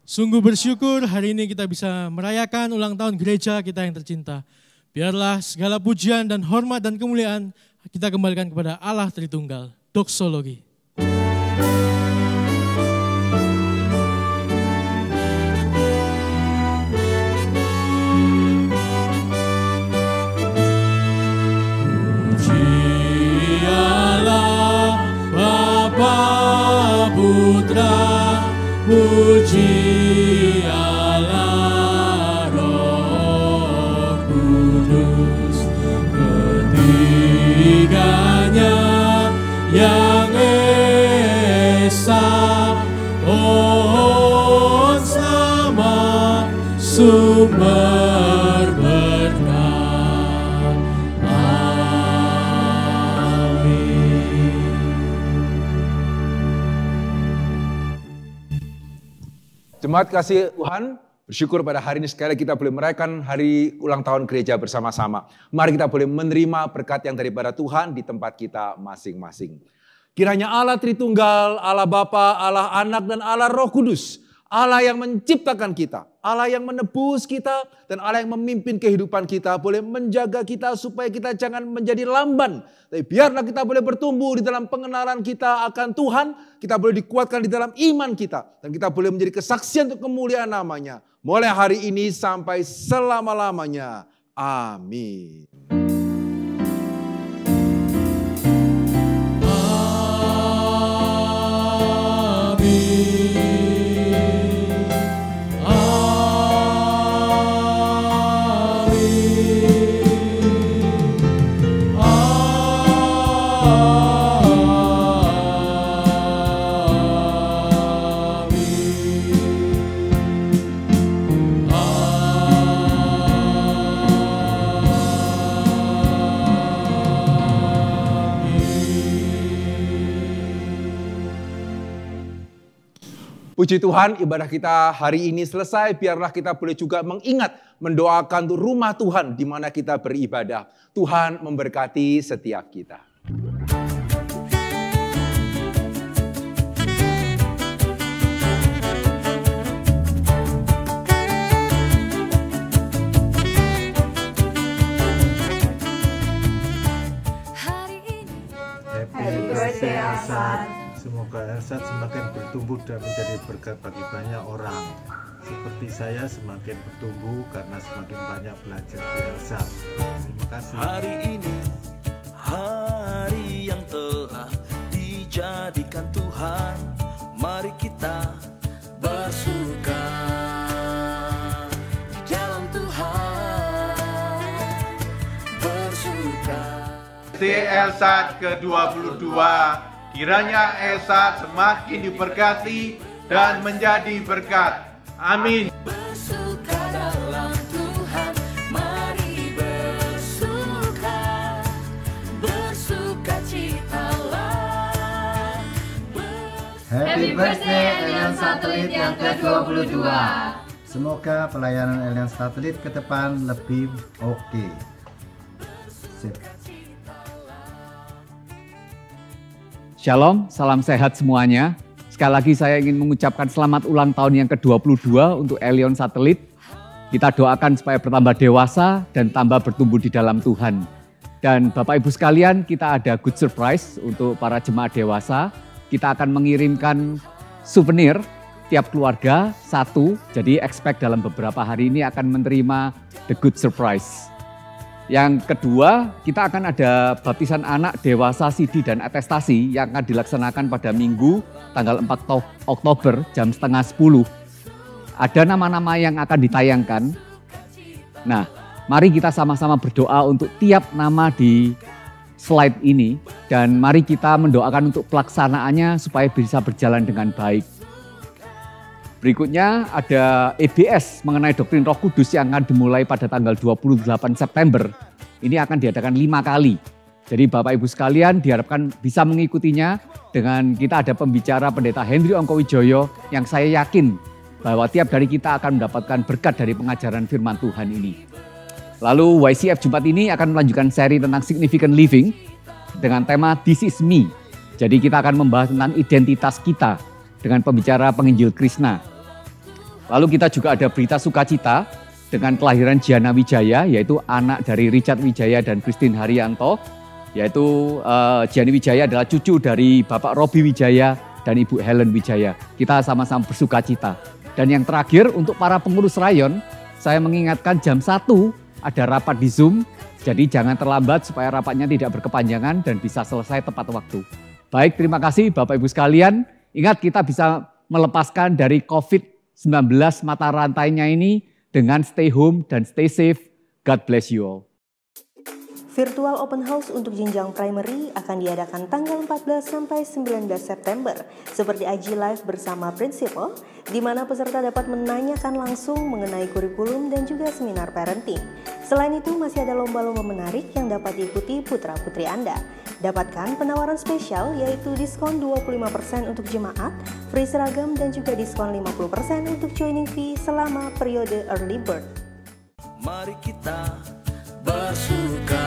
Sungguh bersyukur hari ini kita bisa merayakan ulang tahun gereja kita yang tercinta. Biarlah segala pujian dan hormat dan kemuliaan kita kembalikan kepada Allah Tritunggal. Doksologi. Puji Allah Bapa Putra, puji Allah Roh Kudus, ketiganya yang esa, pohon sama sumber berkat. Amin. Jemaat kasih Tuhan, bersyukur pada hari ini sekali kita boleh merayakan hari ulang tahun gereja bersama-sama. Mari kita boleh menerima berkat yang daripada Tuhan di tempat kita masing-masing. Kiranya Allah Tritunggal, Allah Bapa, Allah Anak, dan Allah Roh Kudus, Allah yang menciptakan kita, Allah yang menebus kita, dan Allah yang memimpin kehidupan kita, boleh menjaga kita supaya kita jangan menjadi lamban. Tapi biarlah kita boleh bertumbuh di dalam pengenalan kita akan Tuhan, kita boleh dikuatkan di dalam iman kita, dan kita boleh menjadi kesaksian untuk kemuliaan namanya. Mulai hari ini sampai selama-lamanya. Amin. Puji Tuhan, ibadah kita hari ini selesai. Biarlah kita boleh juga mengingat, mendoakan untuk rumah Tuhan di mana kita beribadah. Tuhan memberkati setiap kita. Happy birthday, Elsa. Semoga Elsa semakin bertumbuh dan menjadi berkat bagi banyak orang. Seperti saya semakin bertumbuh karena semakin banyak belajar dari Elsa. Terima kasih. Hari ini, hari yang telah dijadikan Tuhan, mari kita bersuka dalam Tuhan, bersuka. Elsa ke-22. Kiranya Elsa semakin diberkati dan menjadi berkat. Amin. Bersuka dalam Tuhan, mari bersuka, bersuka citalah. Happy birthday Alliance Satelit yang ke-22. Semoga pelayanan Alliance Satelit ke depan lebih oke. Sip. Shalom, salam sehat semuanya. Sekali lagi saya ingin mengucapkan selamat ulang tahun yang ke-22 untuk Elion Satelit. Kita doakan supaya bertambah dewasa dan tambah bertumbuh di dalam Tuhan. Dan Bapak Ibu sekalian, kita ada good surprise untuk para jemaat dewasa. Kita akan mengirimkan souvenir tiap keluarga satu. Jadi expect dalam beberapa hari ini akan menerima the good surprise. Yang kedua, kita akan ada baptisan anak, dewasa, sidi, dan atestasi yang akan dilaksanakan pada Minggu tanggal 4 Oktober jam 9:30. Ada nama-nama yang akan ditayangkan. Nah, mari kita sama-sama berdoa untuk tiap nama di slide ini. Dan mari kita mendoakan untuk pelaksanaannya supaya bisa berjalan dengan baik. Berikutnya ada EBS mengenai doktrin Roh Kudus yang akan dimulai pada tanggal 28 September. Ini akan diadakan 5 kali. Jadi Bapak Ibu sekalian diharapkan bisa mengikutinya dengan kita ada pembicara Pendeta Henry Ongkowijoyo yang saya yakin bahwa tiap dari kita akan mendapatkan berkat dari pengajaran firman Tuhan ini. Lalu YCF Jumat ini akan melanjutkan seri tentang Significant Living dengan tema This is Me. Jadi kita akan membahas tentang identitas kita dengan pembicara penginjil Krishna. Lalu kita juga ada berita sukacita dengan kelahiran Giana Wijaya, yaitu anak dari Richard Wijaya dan Christine Haryanto. Yaitu Giana Wijaya adalah cucu dari Bapak Robi Wijaya dan Ibu Helen Wijaya. Kita sama-sama bersukacita. Dan yang terakhir untuk para pengurus rayon, saya mengingatkan jam 1 ada rapat di Zoom. Jadi jangan terlambat supaya rapatnya tidak berkepanjangan dan bisa selesai tepat waktu. Baik, terima kasih Bapak Ibu sekalian. Ingat kita bisa melepaskan dari COVID-19 mata rantainya ini dengan stay home dan stay safe. God bless you all. Virtual Open House untuk jenjang primary akan diadakan tanggal 14 sampai 19 September seperti IG Live bersama Principal, di mana peserta dapat menanyakan langsung mengenai kurikulum dan juga seminar parenting. Selain itu masih ada lomba-lomba menarik yang dapat diikuti putra-putri Anda. Dapatkan penawaran spesial yaitu diskon 25% untuk jemaat, free seragam dan juga diskon 50% untuk joining fee selama periode early bird. Mari kita bersuka.